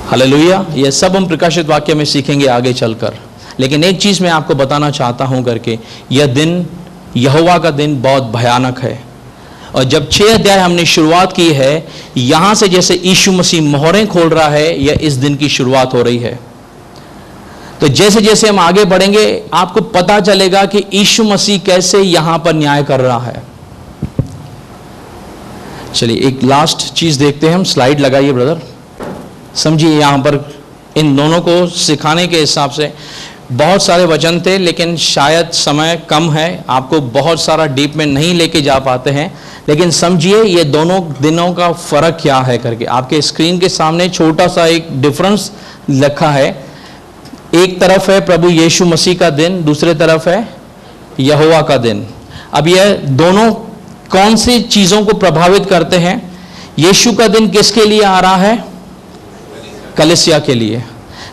हालेलुया। यह सब हम प्रकाशित वाक्य में सीखेंगे आगे चलकर। लेकिन एक चीज मैं आपको बताना चाहता हूं करके, यह दिन, यहोवा का दिन बहुत भयानक है। और जब 6 अध्याय हमने शुरुआत की है, यहां से जैसे यीशु मसीह मोहरें खोल रहा है, यह इस दिन की शुरुआत हो रही है। तो जैसे जैसे हम आगे बढ़ेंगे, आपको पता चलेगा कि यीशु मसीह कैसे यहां पर न्याय कर रहा है। चलिए एक लास्ट चीज देखते हैं हम। स्लाइड लगाइए ब्रदर। समझिए, यहां पर इन दोनों को सिखाने के हिसाब से बहुत सारे वचन थे, लेकिन शायद समय कम है, आपको बहुत सारा डीप में नहीं लेके जा पाते हैं। लेकिन समझिए ये दोनों दिनों का फर्क क्या है करके। आपके स्क्रीन के सामने छोटा सा एक डिफरेंस लिखा है। एक तरफ है प्रभु यीशु मसीह का दिन, दूसरे तरफ है यहोवा का दिन। अब यह दोनों कौन सी चीजों को प्रभावित करते हैं? यीशु का दिन किसके लिए आ रहा है? कलीसिया के लिए।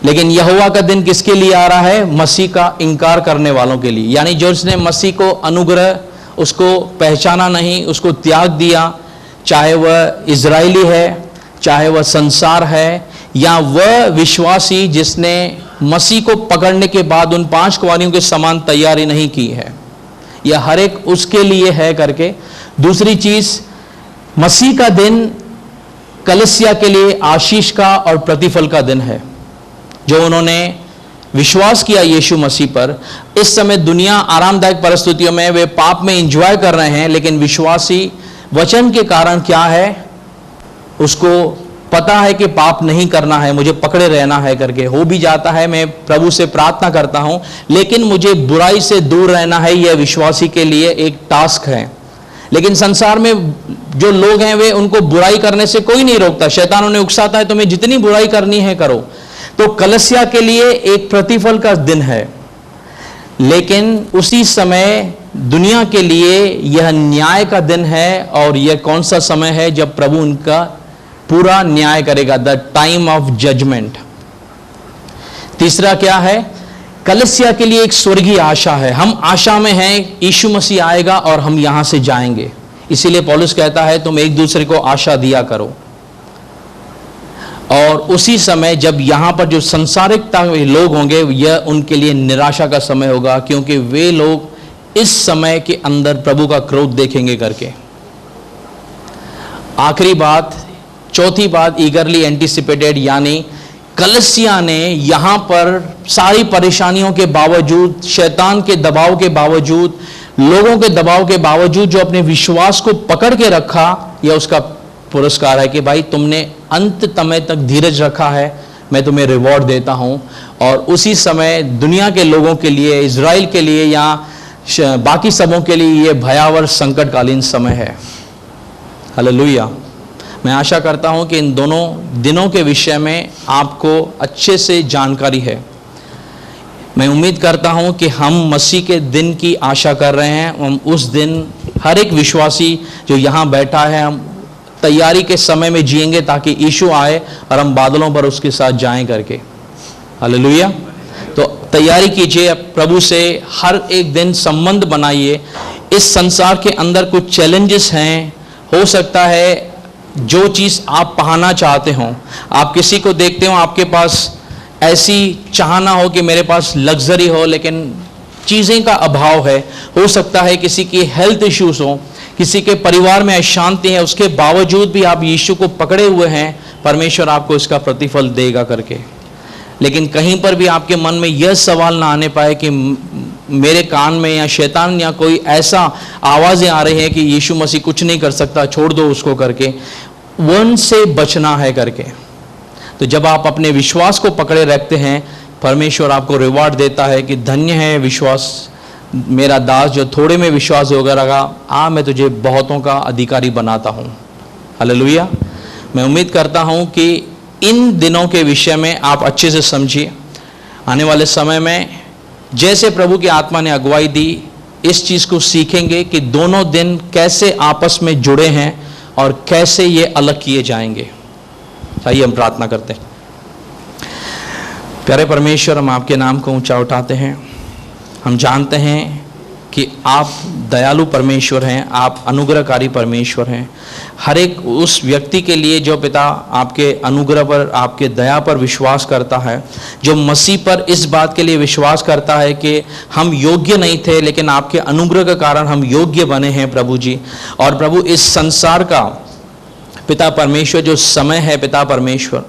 लेकिन यहोवा का दिन किसके लिए आ रहा है? मसीह का इनकार करने वालों के लिए। यानी जो उसने मसीह को अनुग्रह, उसको पहचाना नहीं, उसको त्याग दिया, चाहे वह इजरायली है, चाहे वह संसार है, या वह विश्वासी जिसने मसीह को पकड़ने के बाद उन 5 कुंवारियों के समान तैयारी नहीं की है, यह हर एक उसके लिए है करके। दूसरी चीज, मसीह का दिन कलीसिया के लिए आशीष का और प्रतिफल का दिन है। जो उन्होंने विश्वास किया यीशु मसीह पर, इस समय दुनिया आरामदायक परिस्थितियों में वे पाप में एंजॉय कर रहे हैं, लेकिन विश्वासी वचन के कारण क्या है, उसको पता है कि पाप नहीं करना है, मुझे पकड़े रहना है करके। हो भी जाता है, मैं प्रभु से प्रार्थना करता हूं, लेकिन मुझे बुराई से दूर रहना है, यह विश्वासी के लिए एक टास्क है। लेकिन संसार में जो लोग हैं वे उनको बुराई करने से कोई नहीं रोकता। शैतान उन्हें उकसाता है, तुम्हें जितनी बुराई करनी है करो। तो कलीसिया के लिए एक प्रतिफल का दिन है, लेकिन उसी समय दुनिया के लिए यह न्याय का दिन है। और यह कौन सा समय है? जब प्रभु उनका पूरा न्याय करेगा, द टाइम ऑफ जजमेंट। तीसरा क्या है? कलीसिया के लिए एक स्वर्गीय आशा है। हम आशा में हैं, यीशु मसीह आएगा और हम यहां से जाएंगे। इसीलिए पौलुस कहता है तुम एक दूसरे को आशा दिया करो। और उसी समय जब यहां पर जो संसारिकता में लोग होंगे, यह उनके लिए निराशा का समय होगा, क्योंकि वे लोग इस समय के अंदर प्रभु का क्रोध देखेंगे करके। आखिरी बात, चौथी बात, ईगरली एंटिसिपेटेड, यानी कलीसिया ने यहां पर सारी परेशानियों के बावजूद, शैतान के दबाव के बावजूद, लोगों के दबाव के बावजूद जो अपने विश्वास को पकड़ के रखा, यह उसका पुरस्कार है कि भाई तुमने अंत समय तक धीरज रखा है, मैं तुम्हें रिवॉर्ड देता हूं। और उसी समय दुनिया के लोगों के लिए, इजराइल के लिए या बाकी सबों के लिए यह भयावह संकटकालीन समय है। हालेलुया। मैं आशा करता हूं कि इन दोनों दिनों के विषय में आपको अच्छे से जानकारी है। मैं उम्मीद करता हूं कि हम मसीह के दिन की आशा कर रहे हैं। हम उस दिन, हर एक विश्वासी जो यहाँ बैठा है, हम तैयारी के समय में जिएंगे ताकि यीशु आए और हम बादलों पर उसके साथ जाएं करके। हालेलुया। तो तैयारी कीजिए, प्रभु से हर एक दिन संबंध बनाइए। इस संसार के अंदर कुछ चैलेंजेस हैं। हो सकता है जो चीज़ आप पाना चाहते हो, आप किसी को देखते हो, आपके पास ऐसी चाहना हो कि मेरे पास लग्जरी हो, लेकिन चीज़ें का अभाव है। हो सकता है किसी की हेल्थ इश्यूज हो, किसी के परिवार में अशांति है, उसके बावजूद भी आप यीशु को पकड़े हुए हैं, परमेश्वर आपको इसका प्रतिफल देगा करके। लेकिन कहीं पर भी आपके मन में यह सवाल ना आने पाए कि मेरे कान में या शैतान या कोई ऐसा आवाज़ें आ रही हैं कि यीशु मसीह कुछ नहीं कर सकता, छोड़ दो उसको करके, उनसे बचना है करके। तो जब आप अपने विश्वास को पकड़े रखते हैं, परमेश्वर आपको रिवार्ड देता है कि धन्य है विश्वास मेरा दास जो थोड़े में विश्वास होगा रहा, मैं तुझे बहुतों का अधिकारी बनाता हूँ। हालेलुया। मैं उम्मीद करता हूँ कि इन दिनों के विषय में आप अच्छे से समझिए। आने वाले समय में जैसे प्रभु की आत्मा ने अगुवाई दी, इस चीज़ को सीखेंगे कि दोनों दिन कैसे आपस में जुड़े हैं और कैसे ये अलग किए जाएंगे। आइए हम प्रार्थना करते हैं। प्यारे परमेश्वर, हम आपके नाम को ऊंचा उठाते हैं। हम जानते हैं कि आप दयालु परमेश्वर हैं, आप अनुग्रहकारी परमेश्वर हैं। हर एक उस व्यक्ति के लिए जो पिता आपके अनुग्रह पर, आपके दया पर विश्वास करता है, जो मसीह पर इस बात के लिए विश्वास करता है कि हम योग्य नहीं थे, लेकिन आपके अनुग्रह के कारण हम योग्य बने हैं प्रभु जी। और प्रभु इस संसार का पिता परमेश्वर जो समय है, पिता परमेश्वर,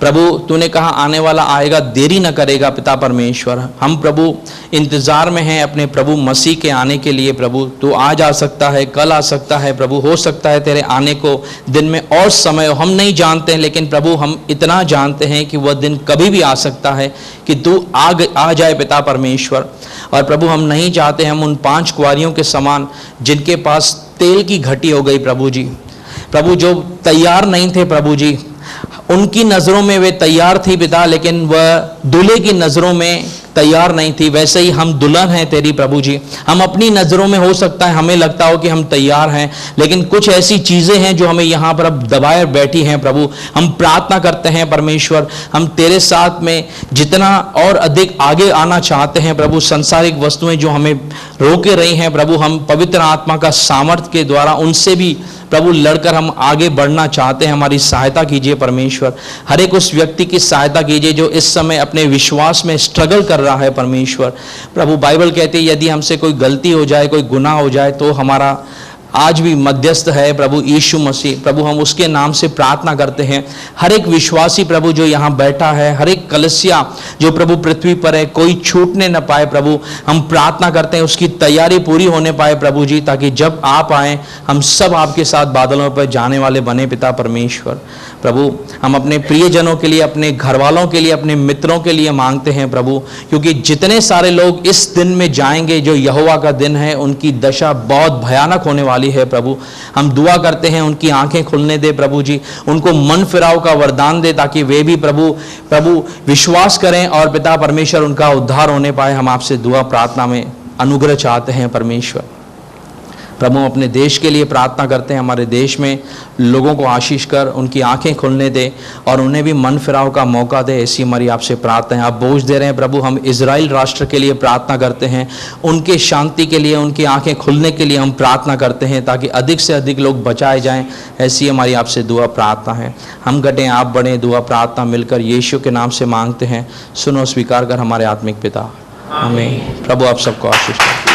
प्रभु तूने कहा आने वाला आएगा, देरी न करेगा पिता परमेश्वर। हम प्रभु इंतज़ार में हैं अपने प्रभु मसीह के आने के लिए। प्रभु तू आज आ सकता है, कल आ सकता है प्रभु, हो सकता है तेरे आने को दिन में और समय हो, हम नहीं जानते हैं। लेकिन प्रभु हम इतना जानते हैं कि वह दिन कभी भी आ सकता है कि तू आ जाए पिता परमेश्वर। और प्रभु हम नहीं चाहते हम उन 5 कुंवारियों के समान जिनके पास तेल की घटी हो गई प्रभु जी। प्रभु जो तैयार नहीं थे प्रभु जी, उनकी नज़रों में वे तैयार थी पिता, लेकिन वह दूल्हे की नज़रों में तैयार नहीं थी। वैसे ही हम दुल्हन हैं तेरी प्रभु जी। हम अपनी नज़रों में हो सकता है हमें लगता हो कि हम तैयार हैं, लेकिन कुछ ऐसी चीज़ें हैं जो हमें यहाँ पर अब दबाए बैठी हैं प्रभु। हम प्रार्थना करते हैं परमेश्वर, हम तेरे साथ में जितना और अधिक आगे आना चाहते हैं प्रभु। संसारिक वस्तुएं जो हमें रोके रही हैं प्रभु, हम पवित्र आत्मा का सामर्थ्य के द्वारा उनसे भी प्रभु लड़कर हम आगे बढ़ना चाहते हैं। हमारी सहायता कीजिए परमेश्वर। हर एक उस व्यक्ति की सहायता कीजिए जो इस समय अपने विश्वास में स्ट्रगल कर रहा है परमेश्वर। प्रभु बाइबल कहती है यदि हमसे कोई गलती हो जाए, कोई गुनाह हो जाए, तो हमारा आज भी मध्यस्थ है प्रभु यीशु मसीह। प्रभु हम उसके नाम से प्रार्थना करते हैं। हर एक विश्वासी प्रभु जो यहाँ बैठा है, हर एक कलीसिया जो प्रभु पृथ्वी पर है, कोई छूटने न पाए प्रभु। हम प्रार्थना करते हैं उसकी तैयारी पूरी होने पाए प्रभु जी, ताकि जब आप आए हम सब आपके साथ बादलों पर जाने वाले बने पिता परमेश्वर। प्रभु हम अपने प्रियजनों के लिए, अपने घर वालों के लिए, अपने मित्रों के लिए मांगते हैं प्रभु, क्योंकि जितने सारे लोग इस दिन में जाएंगे जो यहोवा का दिन है, उनकी दशा बहुत भयानक होने वाली है प्रभु। हम दुआ करते हैं उनकी आंखें खुलने दे प्रभु जी, उनको मन फिराव का वरदान दे, ताकि वे भी प्रभु विश्वास करें और पिता परमेश्वर उनका उद्धार होने पाए। हम आपसे दुआ प्रार्थना में अनुग्रह चाहते हैं परमेश्वर। प्रभु अपने देश के लिए प्रार्थना करते हैं, हमारे देश में लोगों को आशीष कर, उनकी आंखें खुलने दे और उन्हें भी मन फिराव का मौका दे, ऐसी हमारी आपसे प्रार्थना है। आप बोझ दे रहे हैं प्रभु, हम इजराइल राष्ट्र के लिए प्रार्थना करते हैं, उनके शांति के लिए, उनकी आंखें खुलने के लिए हम प्रार्थना करते हैं, ताकि अधिक से अधिक लोग बचाए जाएं। ऐसी हमारी आपसे दुआ प्रार्थना है। हम घटें आप बढ़ें, दुआ प्रार्थना मिलकर यीशु के नाम से मांगते हैं। सुनो स्वीकार कर हमारे आत्मिक पिता, आमीन। प्रभु आप सबको आशीष करें।